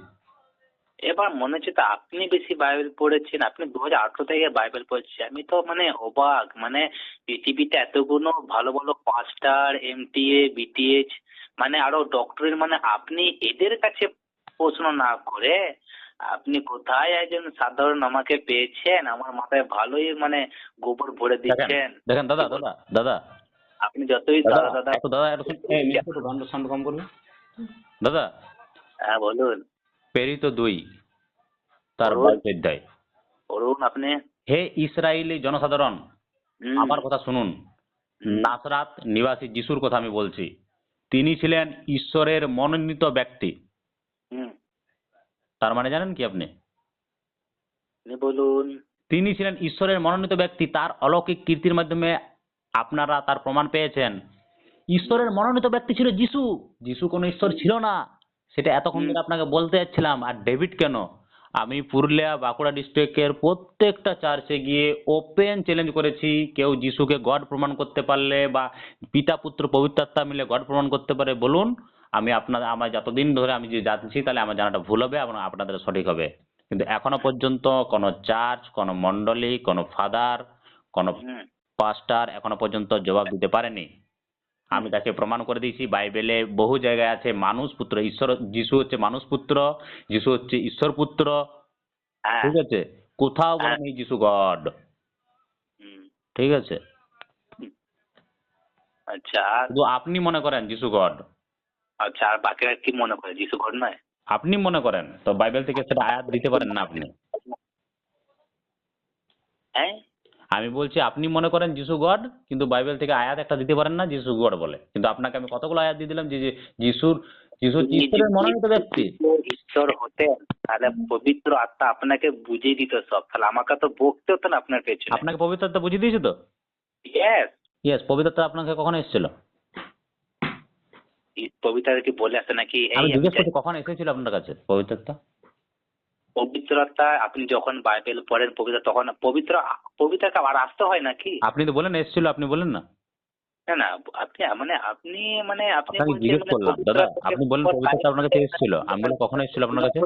এবার মনে হচ্ছে তো আপনি বেশি বাইবেল পড়েছেন, আপনি 2018 থেকে বাইবেল পড়ছেন। আমি তো মানে অবাক, মানে পৃথিবীতে এতগুলো ভালো ভালো পাস্টার, এমটিএ, বিটিএইচ, মানে আরো ডক্টরের, মানে আপনি এদের কাছে প্রশ্ন না করে আপনি কোথায় একজন সাধারণ আমাকে পেয়েছেন, আমার মাথায় ভালোই মানে গোবর ভরে দেখেন, দিচ্ছেন। দেখেন দাদা, দাদা, দাদা, আপনি যতই দাদা, দাদা দাদা দাদা একটু সাউন্ড কম করবে দাদা। হ্যাঁ বলুন, প্রেরিত 2 তার বলুন 22 অধ্যায়। বলুন আপনি। হে ইসরায়েলি জনসাধারণ, হুম, আমার কথা শুনুন। হুম, নাসরাত নিবাসী যিশুর কথা আমি বলছি। তিনি ছিলেন ঈশ্বরের মনোনীত ব্যক্তি। হুম, তার মানে জানেন কি আপনি? আপনি বলুন। তিনি ছিলেন ঈশ্বরের মনোনীত ব্যক্তি। তার অলৌকিক কীর্তির মাধ্যমে আপনারা তার প্রমাণ পেয়েছেন। ঈশ্বরের মনোনীত ব্যক্তি ছিল যিশু। যিশু কোনো ঈশ্বর ছিল না, সেটা এতক্ষণ হুম, ধরে আপনাকে বলতে যাচ্ছিলাম। আর ডেভিড কেন? আমি পুরুলিয়া বাঁকুড়া ডিস্ট্রিক্টের প্রত্যেকটা চার্চে গিয়ে ওপেন চ্যালেঞ্জ করেছি, কেউ যিশুকে গড প্রমাণ করতে পারলে বা পিতা পুত্র পবিত্র আত্মা মিলে গড প্রমাণ করতে পারে বলুন। আমি আপনাদের, আমার যতদিন ধরে আমি যে জানছি, তাহলে আমার জানাটা ভুল হবে এবং আপনাদের সঠিক হবে। কিন্তু এখনো পর্যন্ত কোনো চার্চ, কোনো মন্ডলী, কোনো ফাদার, কোনো হুম, পাস্টার এখনো পর্যন্ত জবাব দিতে পারেনি। আমি হুম, তাকে প্রমাণ করে দিয়েছি। বাইবেলে বহু জায়গায় আছে মানুষ পুত্র ঈশ্বর, যিশু হচ্ছে মানুষ পুত্র, যিশু হচ্ছে ঈশ্বর পুত্র। হ্যাঁ, ঠিক আছে, কোথাও হ্যাঁ, বলেনি যিশু গড। হুম, ঠিক আছে, হুম। আচ্ছা আর, শুধু আপনি মনে করেন যিশু গড। আচ্ছা আর বাকিরা কি মনে করে যিশু ঘর নয়? আপনি মনে করেন তো বাইবেল থেকে সেটা আয়াত দিতে পারেন না আপনি। হ্যাঁ, আমি বলছি আপনি মনে করেন যিশু গড, কিন্তু বাইবেল থেকে আয়াত একটা দিতে পারেন না যিশু গড বলে। কিন্তু আপনাকে আমি কতগুলো আয়াত দিয়ে দিলাম যে যে যিশুর, যিশু হচ্ছে তিনি ঈশ্বরের যদি মনোনীত ব্যক্তি। ঈশ্বর হতেন তাহলে পবিত্র আত্মা আপনাকে বুঝিয়ে দিত সব, তাহলে আমাকে তো বকতে হতো না আপনার পেছনে। আপনাকে পবিত্র আত্মা বুঝিয়ে দিয়েছে তো? ইয়েস, ইয়েস, পবিত্র আত্মা আপনাকে কখন এসেছিল? পবিত্র কি বলে আসে নাকি এই আমি আমি জিজ্ঞেস চাই? করছি কখন এসেছিল আপনার কাছে পবিত্র আত্মা? পবিত্রতা আপনি যখন বাইবেল পড়েন পবিত্র, তখন পবিত্র পবিত্র আর আসতে হয় নাকি? আপনি তো বলেন এসেছিল, আপনি বলেন না? না না, আপনি মানে আপনি মানে আপনি আপনাকে বলছেন জিজ্ঞেস মানে করলাম পবিত্র দাদা, আত্মাকে আপনি বললেন পবিত্র আত্মা আপনার কাছে এসেছিল, আমি বললাম কখন এসেছিল আপনার কাছে?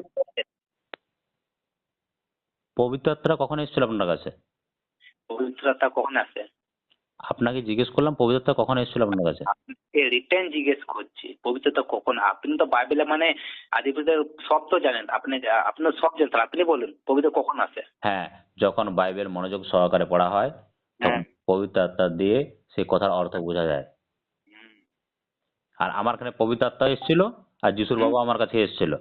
পবিত্র আত্মাটা কখন এসেছিল আপনার কাছে? পবিত্র আত্মা কখন আসে? আপনাকে জিজ্ঞেস করলাম পবিত্র আত্মা কখন এসেছিল আপনার কাছে? আপনাকে রিটার্ন জিজ্ঞেস করছি পবিত্রতা কখন, আপনি তো বাইবেলে মানে আদিপুরুষের সব তো জানেন, আপনি আপনার সব জানেন, তাহলে আপনি বলুন পবিত্র কখন আসে? হ্যাঁ, যখন বাইবেল মনোযোগ সহকারে পড়া হয় তখন হ্যাঁ। পবিত্র আত্মা দিয়ে সেই কথার অর্থ বোঝা যায়। হুম, আর আমার এখানে পবিত্র আত্মা এসেছিল আর যিশুর হুম। বাবা আমার কাছে এসেছিল।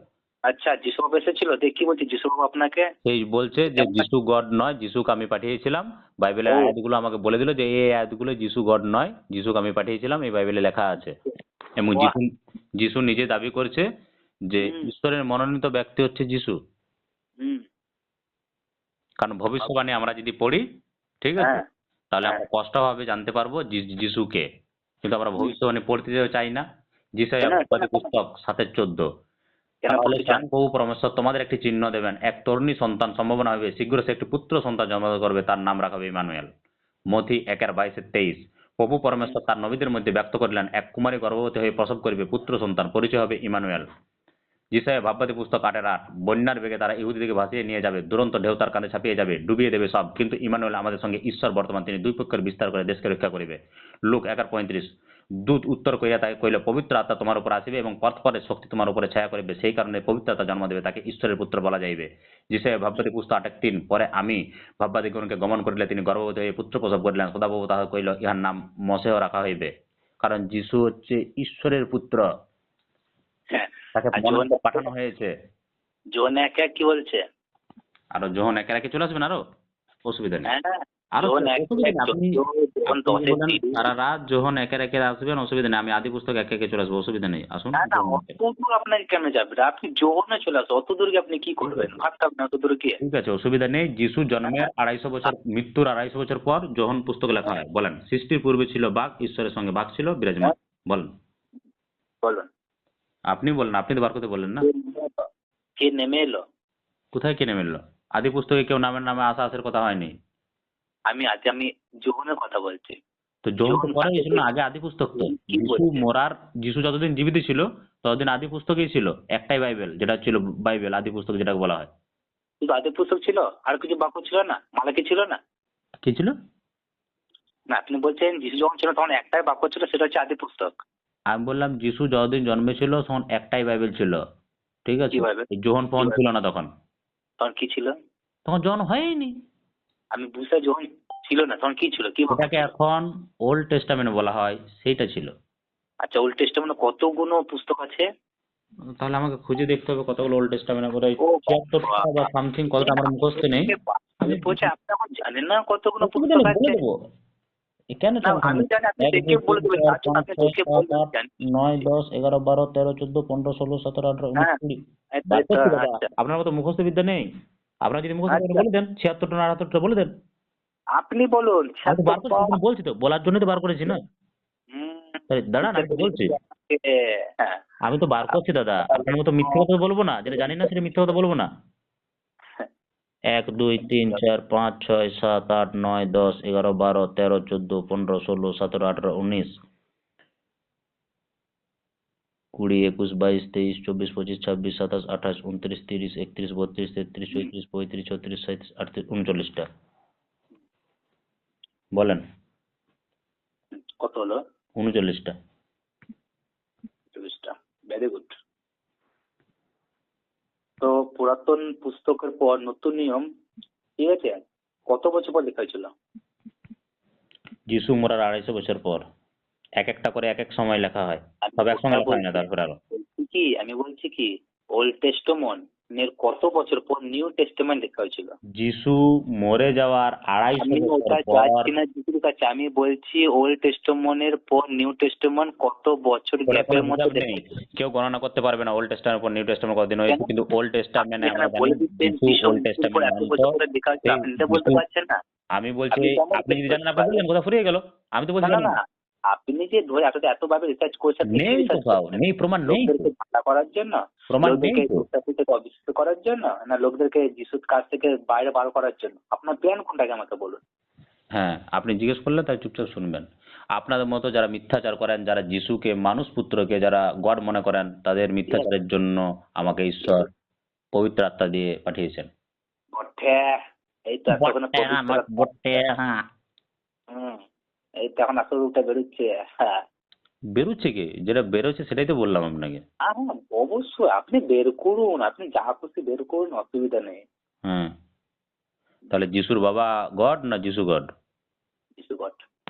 আচ্ছা, যিশুবাবু এসেছিল, দেখ কি বলছি যিশুবাবু আপনাকে? সেই বলছে যে যিশু গড নয়, যিশুকে আমি পাঠিয়েছিলাম। বাইবেলের ও আয়াতগুলো আমাকে বলে দিল যে এই আয়াতগুলো যিশু গড নয়, যিশুকে আমি পাঠিয়েছিলাম, এই বাইবেলে লেখা আছে। এবং বাহ। যিশু নিজে দাবি করছে যে হুম, ঈশ্বরের মনোনীত ব্যক্তি হচ্ছে যিশু। হুম। কারণ ভবিষ্যবাণী আমরা যদি পড়ি, ঠিক আছে, হ্যাঁ, তাহলে হ্যাঁ। আমরা স্পষ্টভাবে জানতে পারবো যিশুকে। কিন্তু আমরা হুম। ভবিষ্যবাণী পড়তে চাই না। কেন যিশাইয়া কেন পুস্তক ৭:১৪, কেন তাহলে পড়তে চান? স্বয়ং প্রভু পরমেশ্বর তোমাদের একটি চিহ্ন দেবেন, এক তরুণী সন্তান সম্ভাবনা হবে, শীঘ্র সে একটি পুত্র সন্তান জন্ম করবে, তার নাম রাখাবে ইমানুয়েল। মথি ১:২২-২৩। প্রভু পরমেশ্বর তার নবীদের মধ্যে ব্যক্ত করিলেন, এক কুমারী গর্ভবতী হয়ে প্রসব করিবে পুত্র সন্তান, পরিচয় হবে ইমানুয়েল। যিশাইয়া ভাববাদী পুস্তক ৮:৮। বন্যার বেগে তারা ইহুদিদিকে ভাসিয়ে নিয়ে যাবে, দুরন্ত ঢেউ তার কানে ছাপিয়ে যাবে, ডুবিয়ে দেবে সব, কিন্তু ইমানুয়েল আমাদের সঙ্গে ঈশ্বর বর্তমান, তিনি দুই পক্ষের বিস্তার করে দেশকে রক্ষা করিবে। লুক ১:৩৫। দূত উত্তর করিয়া তাকে কহিল, পবিত্র আত্মা তোমার উপর আসিবে এবং পরস্পরের শক্তি তোমার উপরে ছায়া করিবে, সেই কারণে পবিত্র আত্মা জন্ম দেবে, তাকে ঈশ্বরের পুত্র বলা যাইবে। যিশাইয়া ভাববাদী পুস্তক ৮:৩। পরে আমি ভাববাদীগণকে গমন করিলে তিনি গর্ভবতী হয়ে পুত্র প্রসব করিলেন, সদাপ্রভু তাহাকে কহিল, ইহার নাম মশেহ রাখা হইবে। কারণ যিশু হচ্ছে ঈশ্বরের পুত্র, হ্যাঁ। তাকে আর মনোনীত পাঠানো হয়েছে। জোন এক এক কি বলছে? আরো যখন একে একে চলে আসবেন, আরো অসুবিধা নেই। হ্যাঁ, আরো জোন এক অসুবিধা এক নেই, আপনি 14, জোন আপনি যদি 10 বলেন 30। সারা রাত যখন একে একে আসবেন, অসুবিধা নেই, আমি আদি পুস্তক একে একে চলে আসবো, অসুবিধা নেই, আসুন। না না, অত দূর আপনাকে কেন যাবে? আপনি জোহনে চলে আসো, অত দূর গিয়ে আপনি কি করবেন? ভাবতে হবে না অত দূর গিয়ে। ঠিক আছে, অসুবিধা নেই। যিশু জন্মের ২৫০ বছর, মৃত্যুর ২৫০ বছর পর যোহন পুস্তক লেখা হয়। বলেন, সৃষ্টির পূর্বে ছিল বাঘ, ঈশ্বরের সঙ্গে বাঘ ছিল বিরাজমান। হ্যাঁ, বলেন, বলুন। আপনি বলেন, আপনি তো বার করতে বললেন না। কে নেমে এলো? কোথায় কিনে মিললো? আদি পুস্তকে কেউ নামের নামে আসা আসার কথা হয়নি। আমি জোহনের কথা বলছি। তো যোহন তো জোহন পরে কাকে গেছিল না, বলছে? আগে আদি পুস্তক তো। কি যিশু বলছে? মরার, যিশু যতদিন জীবিত ছিল ততদিন আদি পুস্তকই ছিল, একটাই বাইবেল, যেটা ছিল বাইবেল, আদি পুস্তক যেটাকে বলা হয়। শুধু আদি পুস্তক ছিল, আর কিছু বাক্য ছিল না, মালাকি ছিল না? কি ছিল? না, আপনি বলছেন যিশু যখন ছিল তখন একটাই বাক্য ছিল, সেটা হচ্ছে আদি পুস্তক। আমি বললাম যিশু যতদিন জন্মেছিল তখন একটাই বাইবেল ছিল, ঠিক আছে। কিভাবে? এই যোহন ফোহন ছিল কিভাবে? না তখন, তখন কি ছিল? তখন জন হয়নি। আমি বুঝতে যখন ছিল না তখন কি ছিল, কি বাক্য এটাকে ছিল? এখন ওল্ড টেস্টামেন্ট বলা হয়, সেইটা ছিল। আচ্ছা, ওল্ড টেস্টামেন্টে কতগুলো পুস্তক আছে? তাহলে আমাকে খুঁজে দেখতে হবে কতগুলো ওল্ড টেস্টামেন্ট করে, ও ৭৬টা বাবা! বা সামথিং, কতটা আমার মুখস্থ নেই। আমি বলছি আপনি এখন জানেন না কতগুলো অসুবিধা পুস্তক নেই, বলে আছে? দেবো। কেন না, টেনশন আমি নিচ্ছেন? জানি, আপনি এক দেখে দুই বলে তিন দেবেন, চার তার জন্য পাঁচ আপনি ছয় দেখে সাত বলবেন আট জানি। নয় ১০ ১১ ১২ ১৩ ১৪ ১৫ ১৬ ১৭ ১৮ ১৯ হ্যাঁ, ২০। এই তো, বার এই তো, করছি দাদা, আচ্ছা আপনার মতো মুখস্থ বিদ্যা নেই। আপনারা যদি মুখস্থ করেন আচ্ছা। বলে দেন, ৭৬টা না ৭৮টা বলে দেন। আপনি বলুন আমি তো বার ৭৬ করছি, আমি বলছি তো, বলার জন্যই তো বার করেছি না। হুম, তাই দাঁড়ান, বুঝতে আমি তো বলছি, পেরেছি আপনাকে। হ্যাঁ। আমি তো বার করছি দাদা, আপনার মতো মিথ্যে কথা বলবো না, যেটা জানি না সেটা মিথ্যে কথা বলবো না। ১ ২ ৩ ৪ ৫ ৬ ৭ ৮ ৯ ১০ ১১ ১২ ১৩ ১৪ ১৫ ১৬ ১৭ ১৮ ১৯ ২০ ২১ ২২ ২৩ ২৪ ২৫ ২৬ ২৭ ২৮ ২৯ ৩০ ৩১ ৩২ ৩৩ ৩৪ ৩৫ ৩৬ ৩৭ ৩৮ ৩৯টা। বলেন। কত হলো? ৩৯টা। 24টা। Very good. তো পুরাতন পুস্তকের পর নতুন নিয়ম, ঠিক আছে, কত বছর পর লেখা হয়েছিল? যিশু মরার ২৫০ বছর পর। এক একটা করে এক এক সময় লেখা হয়, আমি সব ওটা একসঙ্গে লেখা হয় না বলছি, তারপরে আরো। আমি বলছি কি ওল্ড টেস্টামেন্ট এর কত বছর পর নিউ টেস্টামেন্ট লেখা হয়েছিল? যিশু মরে যাওয়ার ২৫০ আমি বছর ওটা পর। চাচ্ছি না যিশুর কাছে, আমি বলছি ওল্ড টেস্টামেন্টের পর নিউ টেস্টামেন্ট কত বছর ওটা কোনো গ্যাপের মধ্যে হিসাব লেখা নেই, হয়েছিল? কেউ গণনা করতে পারবে না ওল্ড টেস্টামেন্ট পর নিউ টেস্টামেন্ট কতদিন কেন? হয়েছে, কিন্তু ওল্ড আপনি টেস্টামেন্টে এখানে আমরা জানি বলে দিচ্ছেন যিশু যিশু ওল্ড মৃত্যুর পর টেস্টামেন্ট এত মানত। বছর পরে লেখা হয়েছিল, সেই আপনি এটা বলতে যিশু, পারছেন না? আমি বলছি, আপনি কেমন আপনি যদি রিসার্চ জানেন করতে আপনি পারেন? বললেন, কথা ফুরিয়ে গেল। আমি তো বলছি না না জানি না, না। আপনি যে ধরে আপনি তো এতভাবে রিসার্চ করছেন, আপনি কি নেই রিসার্চ কোথাও, করছেন? নেই, প্রমাণ নেই তো। লোকদেরকে ভাড়া করার জন্য, প্রমাণ নেই লোকদেরকে তো। বিশ্বাসী থেকে অবিশ্বাস করার জন্য, না লোকদেরকে যিশুর কাছ থেকে বাইরে বার করার জন্য? আপনার প্ল্যান কোনটাকে আমাকে বলুন। হ্যাঁ, আপনি জিজ্ঞেস করলে তাই চুপচাপ শুনবেন। আপনাদের মতো যারা মিথ্যাচার করেন, যারা যিশুকে মানুষ পুত্রকে যারা গড মনে করেন, তাদের মিথ্যাচারের জন্য আমাকে ঈশ্বর পবিত্র আত্মা দিয়ে পাঠিয়েছেন। বটে, এই তো এতক্ষণে বটে না, নয়, বটে, হ্যাঁ। হুম, এই তো এখন আসল রূপটা বেরোচ্ছে। হ্যাঁ, বেরোচ্ছে কি? যেটা বেরোচ্ছে সেটাই তো বললাম আপনাকে। অবশ্যই আপনি বের করুন, আপনি যা খুশি বের করুন, অসুবিধা নেই। হ্যাঁ, তাহলে যিশুর বাবা গড না যিশু গড? যিশু গড।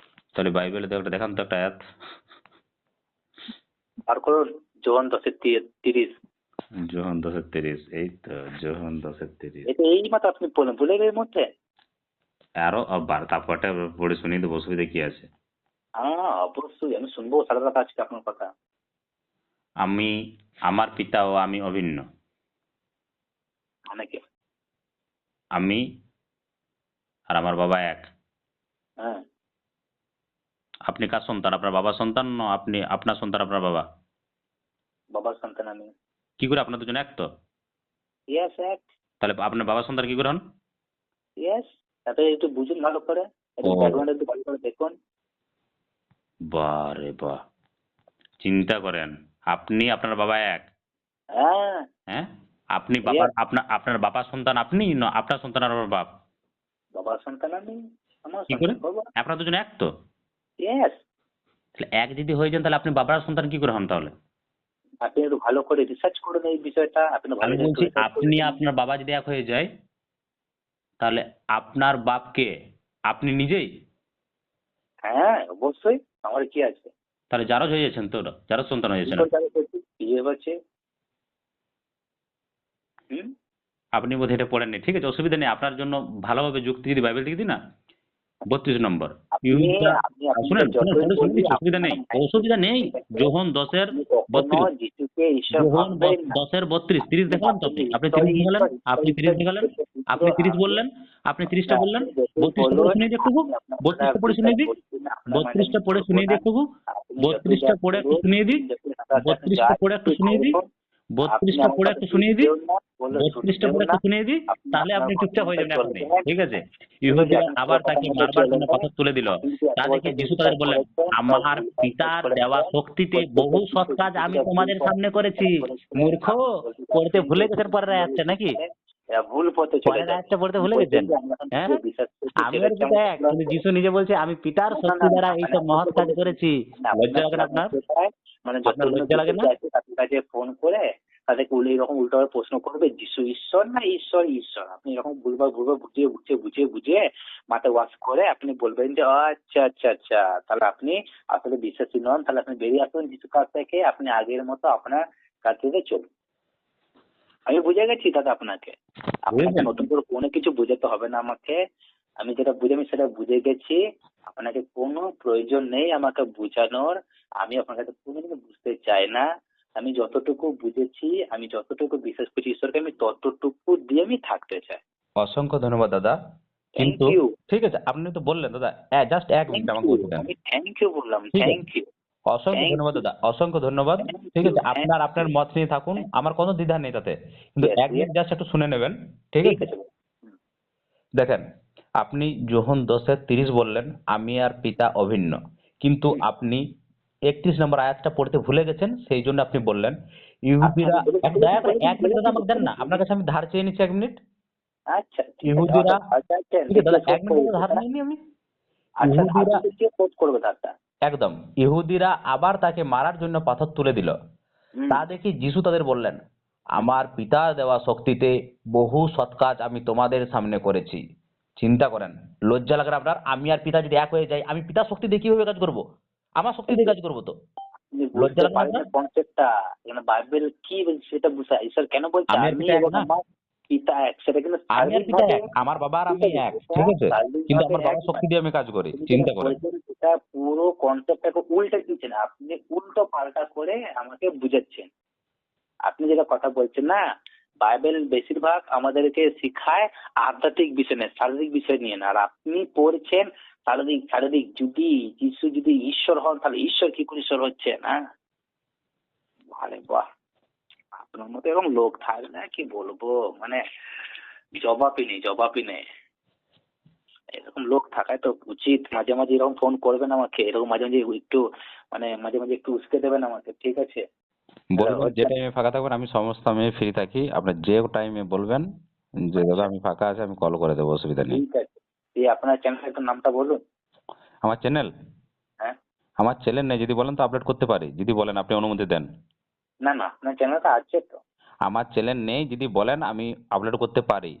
তাহলে বাইবেলে তো একটা দেখান তো একটা আয়াত। বার করুন, যোহান 10:30। যোহান 10:30, এই তো যোহান 10:30। এটা এই মাত্র আপনি বললেন, ভুলে গেলেন এর মধ্যে। আরো তারপরটা পড়ে শুনিয়ে দেবো, অসুবিধা কি আছে? হ্যাঁ, অবশ্যই আমি শুনবো, সারা রাত আজকে আপনার কথা। আমি, আমার পিতা ও আমি অভিন্ন। অনেকে। আমি আর আমার বাবা এক। হ্যাঁ, আপনি কার সন্তান? আপনার বাবার সন্তান না আপনি আপনার সন্তান আপনার বাবা? বাবার সন্তান আমি। কি করে আপনার দুজন এক তো? ইয়েস, এক। তাহলে আপনার বাবার সন্তান কি করে হন? ইয়েস, তাতে একটু বুঝুন ভালো করে, একটু ও ব্যাকগ্রাউন্ড একটু ভালো করে দেখুন। বাহ রে বাহ, চিন্তা করেন, আপনি আপনার বাবা এক। হ্যাঁ, হ্যাঁ, আপনি বাবার ইয়েস, আপনার আপনার বাবার সন্তান আপনি না আপনার সন্তান আর আমার বাপ? বাবার সন্তান আমি, আমার কি করে? সন্তান বাবা। আপনারা দুজন এক তো? ইয়েস, তাহলে এক যদি হয়ে যান তাহলে আপনি বাবার সন্তান কি করে হন তাহলে? আপনি একটু ভালো করে রিসার্চ করুন এই বিষয়টা, আপনি ভালো আমি করে একটু বলছি রিসার্চ আপনি করুন। আপনার বাবা যদি এক হয়ে যায় তাহলে আপনার বাপকে আপনি নিজেই? হ্যাঁ, অবশ্যই, আমার কি আছে। তাহলে জারজ হয়ে যাচ্ছেন তো, ওরা জারজ সন্তান হয়ে কি যাচ্ছেন করে আপনি। যাবে বলছি? বিয়ে হচ্ছে। হুম। আপনি বোধহয় এটা পড়েননি, ঠিক আছে, অসুবিধা নেই, আপনার জন্য ভালোভাবে যুক্তি যদি বাইবেল থেকে দিই না, 32 নম্বর আপনি ইহুদা। আপনি আপনাকে শুনেন শুনেন, যতই পড়ে শুনে বলি দিচ্ছি, অসুবিধা আপনার নেই, মাইন্ড, অসুবিধা নেই। ঠিক আছে, যোহন 10-এর আপনি কখনো 32। যিশুকে ঈশ্বর যোহন ভাববেন না। 10-এর 32, 30 দেখালেন তো আপনি? আপনি 30 দেখালেন, ঈশ্বর ঈশ্বর আপনি 30 ঈশ্বর দেখালেন, ঈশ্বর পুত্র আপনি 30 আপনি। বললেন, আপনি 30টা হ্যাঁ, বললেন। আপনি যতই 32টা পড়ে বলুন, শুনিয়ে দিয়ে একটু। আপনি আপনার 32টা পড়ে বিশ্বাস শুনিয়ে দিই। করছেন না, আপনার মাইন্ড আমি 32টা পড়ে করবো শুনিয়ে না। দিয়ে একটু। আপনি যতই 32টা যা পড়ে একটু করুন, শুনিয়ে দিই। যতই হাঁটাহাঁটি আপনি যা 32টা পড়ে একটু কিছুই শুনিয়ে দিই। করুন, আপনি 32টা আমার পড়ে কথা একটু শুনিয়ে দিই। শুনবেন না, বলে 32টা শুনবেন পড়ে না। একটু শুনিয়ে দিই। আপনি তাহলে আপনার আপনি কথা চুপচাপ হয়ে মতো যাবেন এখনই, চলবেন। ঠিক আছে? ঠিক আছে, ইহুদিরা আপনি আবার আমার কথা তাকে মতো মারবার জন্য চলবেন। পাথর তুলে দিল। আপনি যদি এত তা দেখে বছর যিশু বিশ্বাস তাদের বললেন, করেছেন, সব আমার ভুল কাজ পিতার দেওয়া করেছেন, শক্তিতে প্রত্যেকটা বহু সৎ কিছু কাজ আমি কিছুটা ভুল তোমাদের পথে সামনে করেছি। করেছেন, মূর্খ, আপনি বলতে পড়তে চাচ্ছেন ভুলে যে গেছেন পরের আয়াতটা নাকি? এরা ভুল পথে চলে পরের যাবে। আয়াতটা পড়তে আপনি ভুলে বলছেন গেছেন? যে আমি এখন হ্যাঁ, যে বিশ্বাস করছি আমি সেটা আর কেমন পিতা এক, লাগলো? কিন্তু যিশু নিজে বলছে আমি পিতার না, না, শক্তি না, না, দ্বারা মানে এইসব আপনি মহৎ তো কাজ বলেছেন, করেছি। মানে লজ্জা আপনার লাগে না প্ল্যান আপনার? হচ্ছে তাই, মানে আপনার যতগুলো লজ্জা লাগে বিশ্বাসী না? আছে তাদের কাছে ফোন করে তাদেরকে এরকম উল্টোভাবে প্রশ্ন করবে, যিশু ঈশ্বর না ঈশ্বর ঈশ্বর? আপনি এরকম ভুলভাল ভুলভাল বুঝিয়ে বুঝিয়ে বুঝিয়ে বুঝিয়ে মাথা ওয়াশ করে আপনি বলবেন যে আচ্ছা আচ্ছা আচ্ছা, তাহলে আপনি আসলে বিশ্বাসী নন, তাহলে আপনি বেরিয়ে আসুন যিশুর কাছ থেকে, আপনি আগের মতো আপনার কাছ থেকে চলুন। আমি বুঝে গেছি দাদা আপনাকে, আপনাকে বুঝেছেন? নতুন করে কোনো কিছু বোঝাতে হবে না আমাকে। আমি যেটা বুঝে আমি সেটা বুঝে গেছি। আপনাকে কোনো প্রয়োজন নেই আমাকে বোঝানোর। আমি আপনার কাছে কোনোদিনও বুঝতে চাই না। আমি যতটুকু বুঝেছি, আমি যতটুকু বিশ্বাস করছি ঈশ্বরকে, আমি ততটুকু দিয়ে আমি থাকতে চাই। অসংখ্য ধন্যবাদ দাদা, থ্যাংক কিন্তু ইউ। ঠিক আছে, আপনি তো বললেন দাদা, জাস্ট 1 মিনিট থ্যাংক আমাকে ইউ, বলতে দেন। আমি থ্যাংক ইউ বললাম, ঠিক আছে, থ্যাংক ইউ। অসংখ্য থ্যাংক ধন্যবাদ ইউ, দাদা, অসংখ্য ধন্যবাদ। থ্যাংক ঠিক ইউ, আছে, থ্যাংক আপনার আপনার মত নিয়ে থাকুন, আমার কোনো দ্বিধা নেই তাতে, কিন্তু ইয়েস, 1 মিনিট ইয়েস। জাস্ট একটু শুনে নেবেন। ঠিক ঠিক আছে, আছে। হুম, দেখেন, আপনি যোহন 10-30 বললেন আমি আর পিতা অভিন্ন, কিন্তু হুম। আপনি 31 নম্বর আয়াতটা পড়তে ভুলে গেছেন, সেই জন্য আপনি বললেন আচ্ছা, ইহুদিরা। আমি বলেছি দয়া বলেছি করে বলেছি 1 মিনিট দাদা বলেছি আমাকে দেন না, আপনার কাছে আমি ধার চেয়ে নিচ্ছি 1 মিনিট। আচ্ছা, ঠিক আছে। ইহুদিরা, অর্থাৎ ধার চাইছেন, ঠিক আছে দাদা, দেখিয়ে শোধ 1 মিনিট করে দাদা দিতে, ধার তাই না? নিইনি আমি। আচ্ছা, ধারটা ইহুদিরা, দেখিয়ে শোধ করবে ধারটা। একদম, ইহুদিরা আবার তাকে মারার জন্য পাথর তুলে দিল। হুম, তা দেখে যিশু তাদের বললেন, হুম। আমার পিতার দেওয়া শক্তিতে বহু সৎকাজ আমি তোমাদের সামনে করেছি। চিন্তা করেন, লজ্জা লাগে না আপনার? আমি আর পিতা যদি এক হয়ে যাই, আমি পিতার শক্তি দিয়ে কিভাবে কাজ করবো? আমার শক্তি এই দিয়ে যে কাজ করবো তো? আপনি লজ্জা বুঝতে লাগে না পারেন আপনার? না কনসেপ্টটা, এখানে বাইবেল কি বলছে সেটা বুঝা, ঈশ্বর কেন বলছে আমি আর আমি পিতা এক এবং না? আমার পিতা এক, সেটা কিন্তু আমি আর শারীরিক পিতা ভাবে। এক, আমার বাবা আর ঠিক আমি আছে, এক, সেটা ঠিক আছে, শারীরিক কিন্তু ভাবে আমার এক বাবার শক্তি নয়। দিয়ে আমি কাজ করি, আপনি যেটা চিন্তা করেন। বলছেন সেটা পুরো কনসেপ্টটাকে উল্টে দিচ্ছেন, আপনি উল্টো পাল্টা করে আমাকে বুঝাচ্ছেন। আপনি যেটা কথা বলছেন না, বাইবেল বেশিরভাগ আমাদেরকে শিখায় আধ্যাত্মিক বিষয় নিয়ে, শারীরিক বিষয় নিয়ে না। আর আপনি পড়ছেন শারীরিক শারীরিক। যদি যিশু যদি ঈশ্বর হন, তাহলে ঈশ্বর কি করে ঈশ্বর হচ্ছে না? আরে বাহ, আপনার মতো এরকম লোক থাকলে না কি বলবো, মানে জবাবই নেই, জবাবই নেই। এরকম এরকম লোক থাকায় তো উচিত মাঝে মাঝে এরকম ফোন করবেন আমাকে, এরকম মাঝে মাঝে একটু মানে মাঝে মাঝে একটু উস্কে দেবেন আমাকে, ঠিক আছে? তাহলে বলবেন যে হচ্ছে টাইমে ফাঁকা থাকবেন, আমি সমস্ত আমি ফ্রি থাকি। আপনি যে টাইমে বলবেন যে দাদা আচ্ছা, আমি ফাঁকা আছি, আমি কল করে দেবো, অসুবিধা নেই। ঠিক আছে। দিয়ে আপনার চ্যানেলের একটু নামটা বলুন। আমার চ্যানেল হ্যাঁ, আমার চ্যানেল নেই, যদি বলেন তো আপলোড করতে পারি, যদি বলেন আপনি অনুমতি দেন। না না, আপনার চ্যানেলটা আছে তো? আমার চ্যানেল নেই, যদি বলেন আমি আপলোড করতে পারি।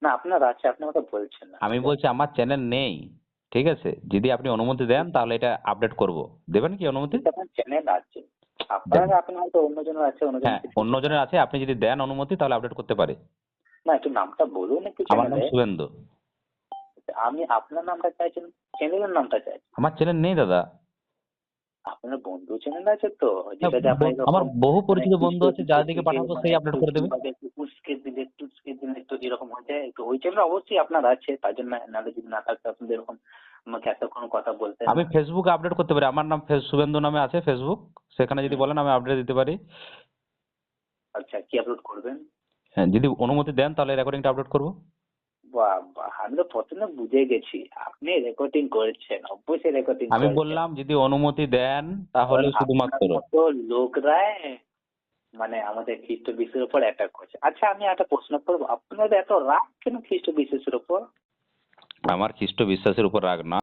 না, আপনার আছে, আপনি আমাকে বলছেন না, আমি ঠিক আছে? বলছি আমার চ্যানেল নেই, ঠিক আছে? যদি আপনি অনুমতি দেন তাহলে এটা আপডেট করব। দেবেন কি অনুমতি? কিন্তু আপনার চ্যানেল আছে, দেন। আপনার হয়তো অন্যজনের আছে, হ্যাঁ, অন্যজনের কিছু কিছু। অন্যজনের আছে, আপনি যদি দেন অনুমতি তাহলে আপডেট করতে পারি। না, একটু নামটা বলুন একটু আমার নাম চ্যানেলে। শুভেন্দু। আমি আপনার নামটা চাইছেন, চ্যানেলের নামটা চাইছেন? আমার চ্যানেল নেই দাদা। আপনার বন্ধু চ্যানেল আছে তো, হ্যাঁ, যেটাতে আপনি আমার এরকম বহু মানে পরিচিত বন্ধু কিছু আছে, কিছু যার দিকে দিকে পাঠাবো মানে সেই আপডেট একটু করে দেবে। কিংবা একটু উস্কে দিলে একটু যেরকম হয়ে যায়, একটু ওই চ্যানেল অবশ্যই আপনার আছে, তার জন্য নাহলে যদি না থাকতো আপনি এরকম আমাকে এতক্ষণ কথা বলতেন আমি না। ফেসবুকে আপডেট করতে পারি, আমার নাম শুভেন্দু নামে আছে ফেসবুক, সেখানে যদি হুম, বলেন আমি আপডেট দিতে পারি। আচ্ছা, কি আপলোড করবেন? হ্যাঁ, যদি অনুমতি দেন তাহলে রেকর্ডিংটা আপলোড করবো। বাহ বাহ, আমি তো প্রথমে বুঝে গেছি আপনি রেকর্ডিং করেছেন, অবশ্যই রেকর্ডিং আমি করেছেন। বললাম যদি অনুমতি দেন তাহলে কারণ আপনার শুধুমাত্র। মতো লোকরাই মানে আমাদের খ্রিস্ট বিশ্বের উপর অ্যাটাক করছে। আচ্ছা, আমি একটা প্রশ্ন করবো, আপনাদের এত রাগ কেন খ্রিস্ট বিশ্বের উপর? আমার খ্রিস্ট বিশ্বাসের উপর রাগ না।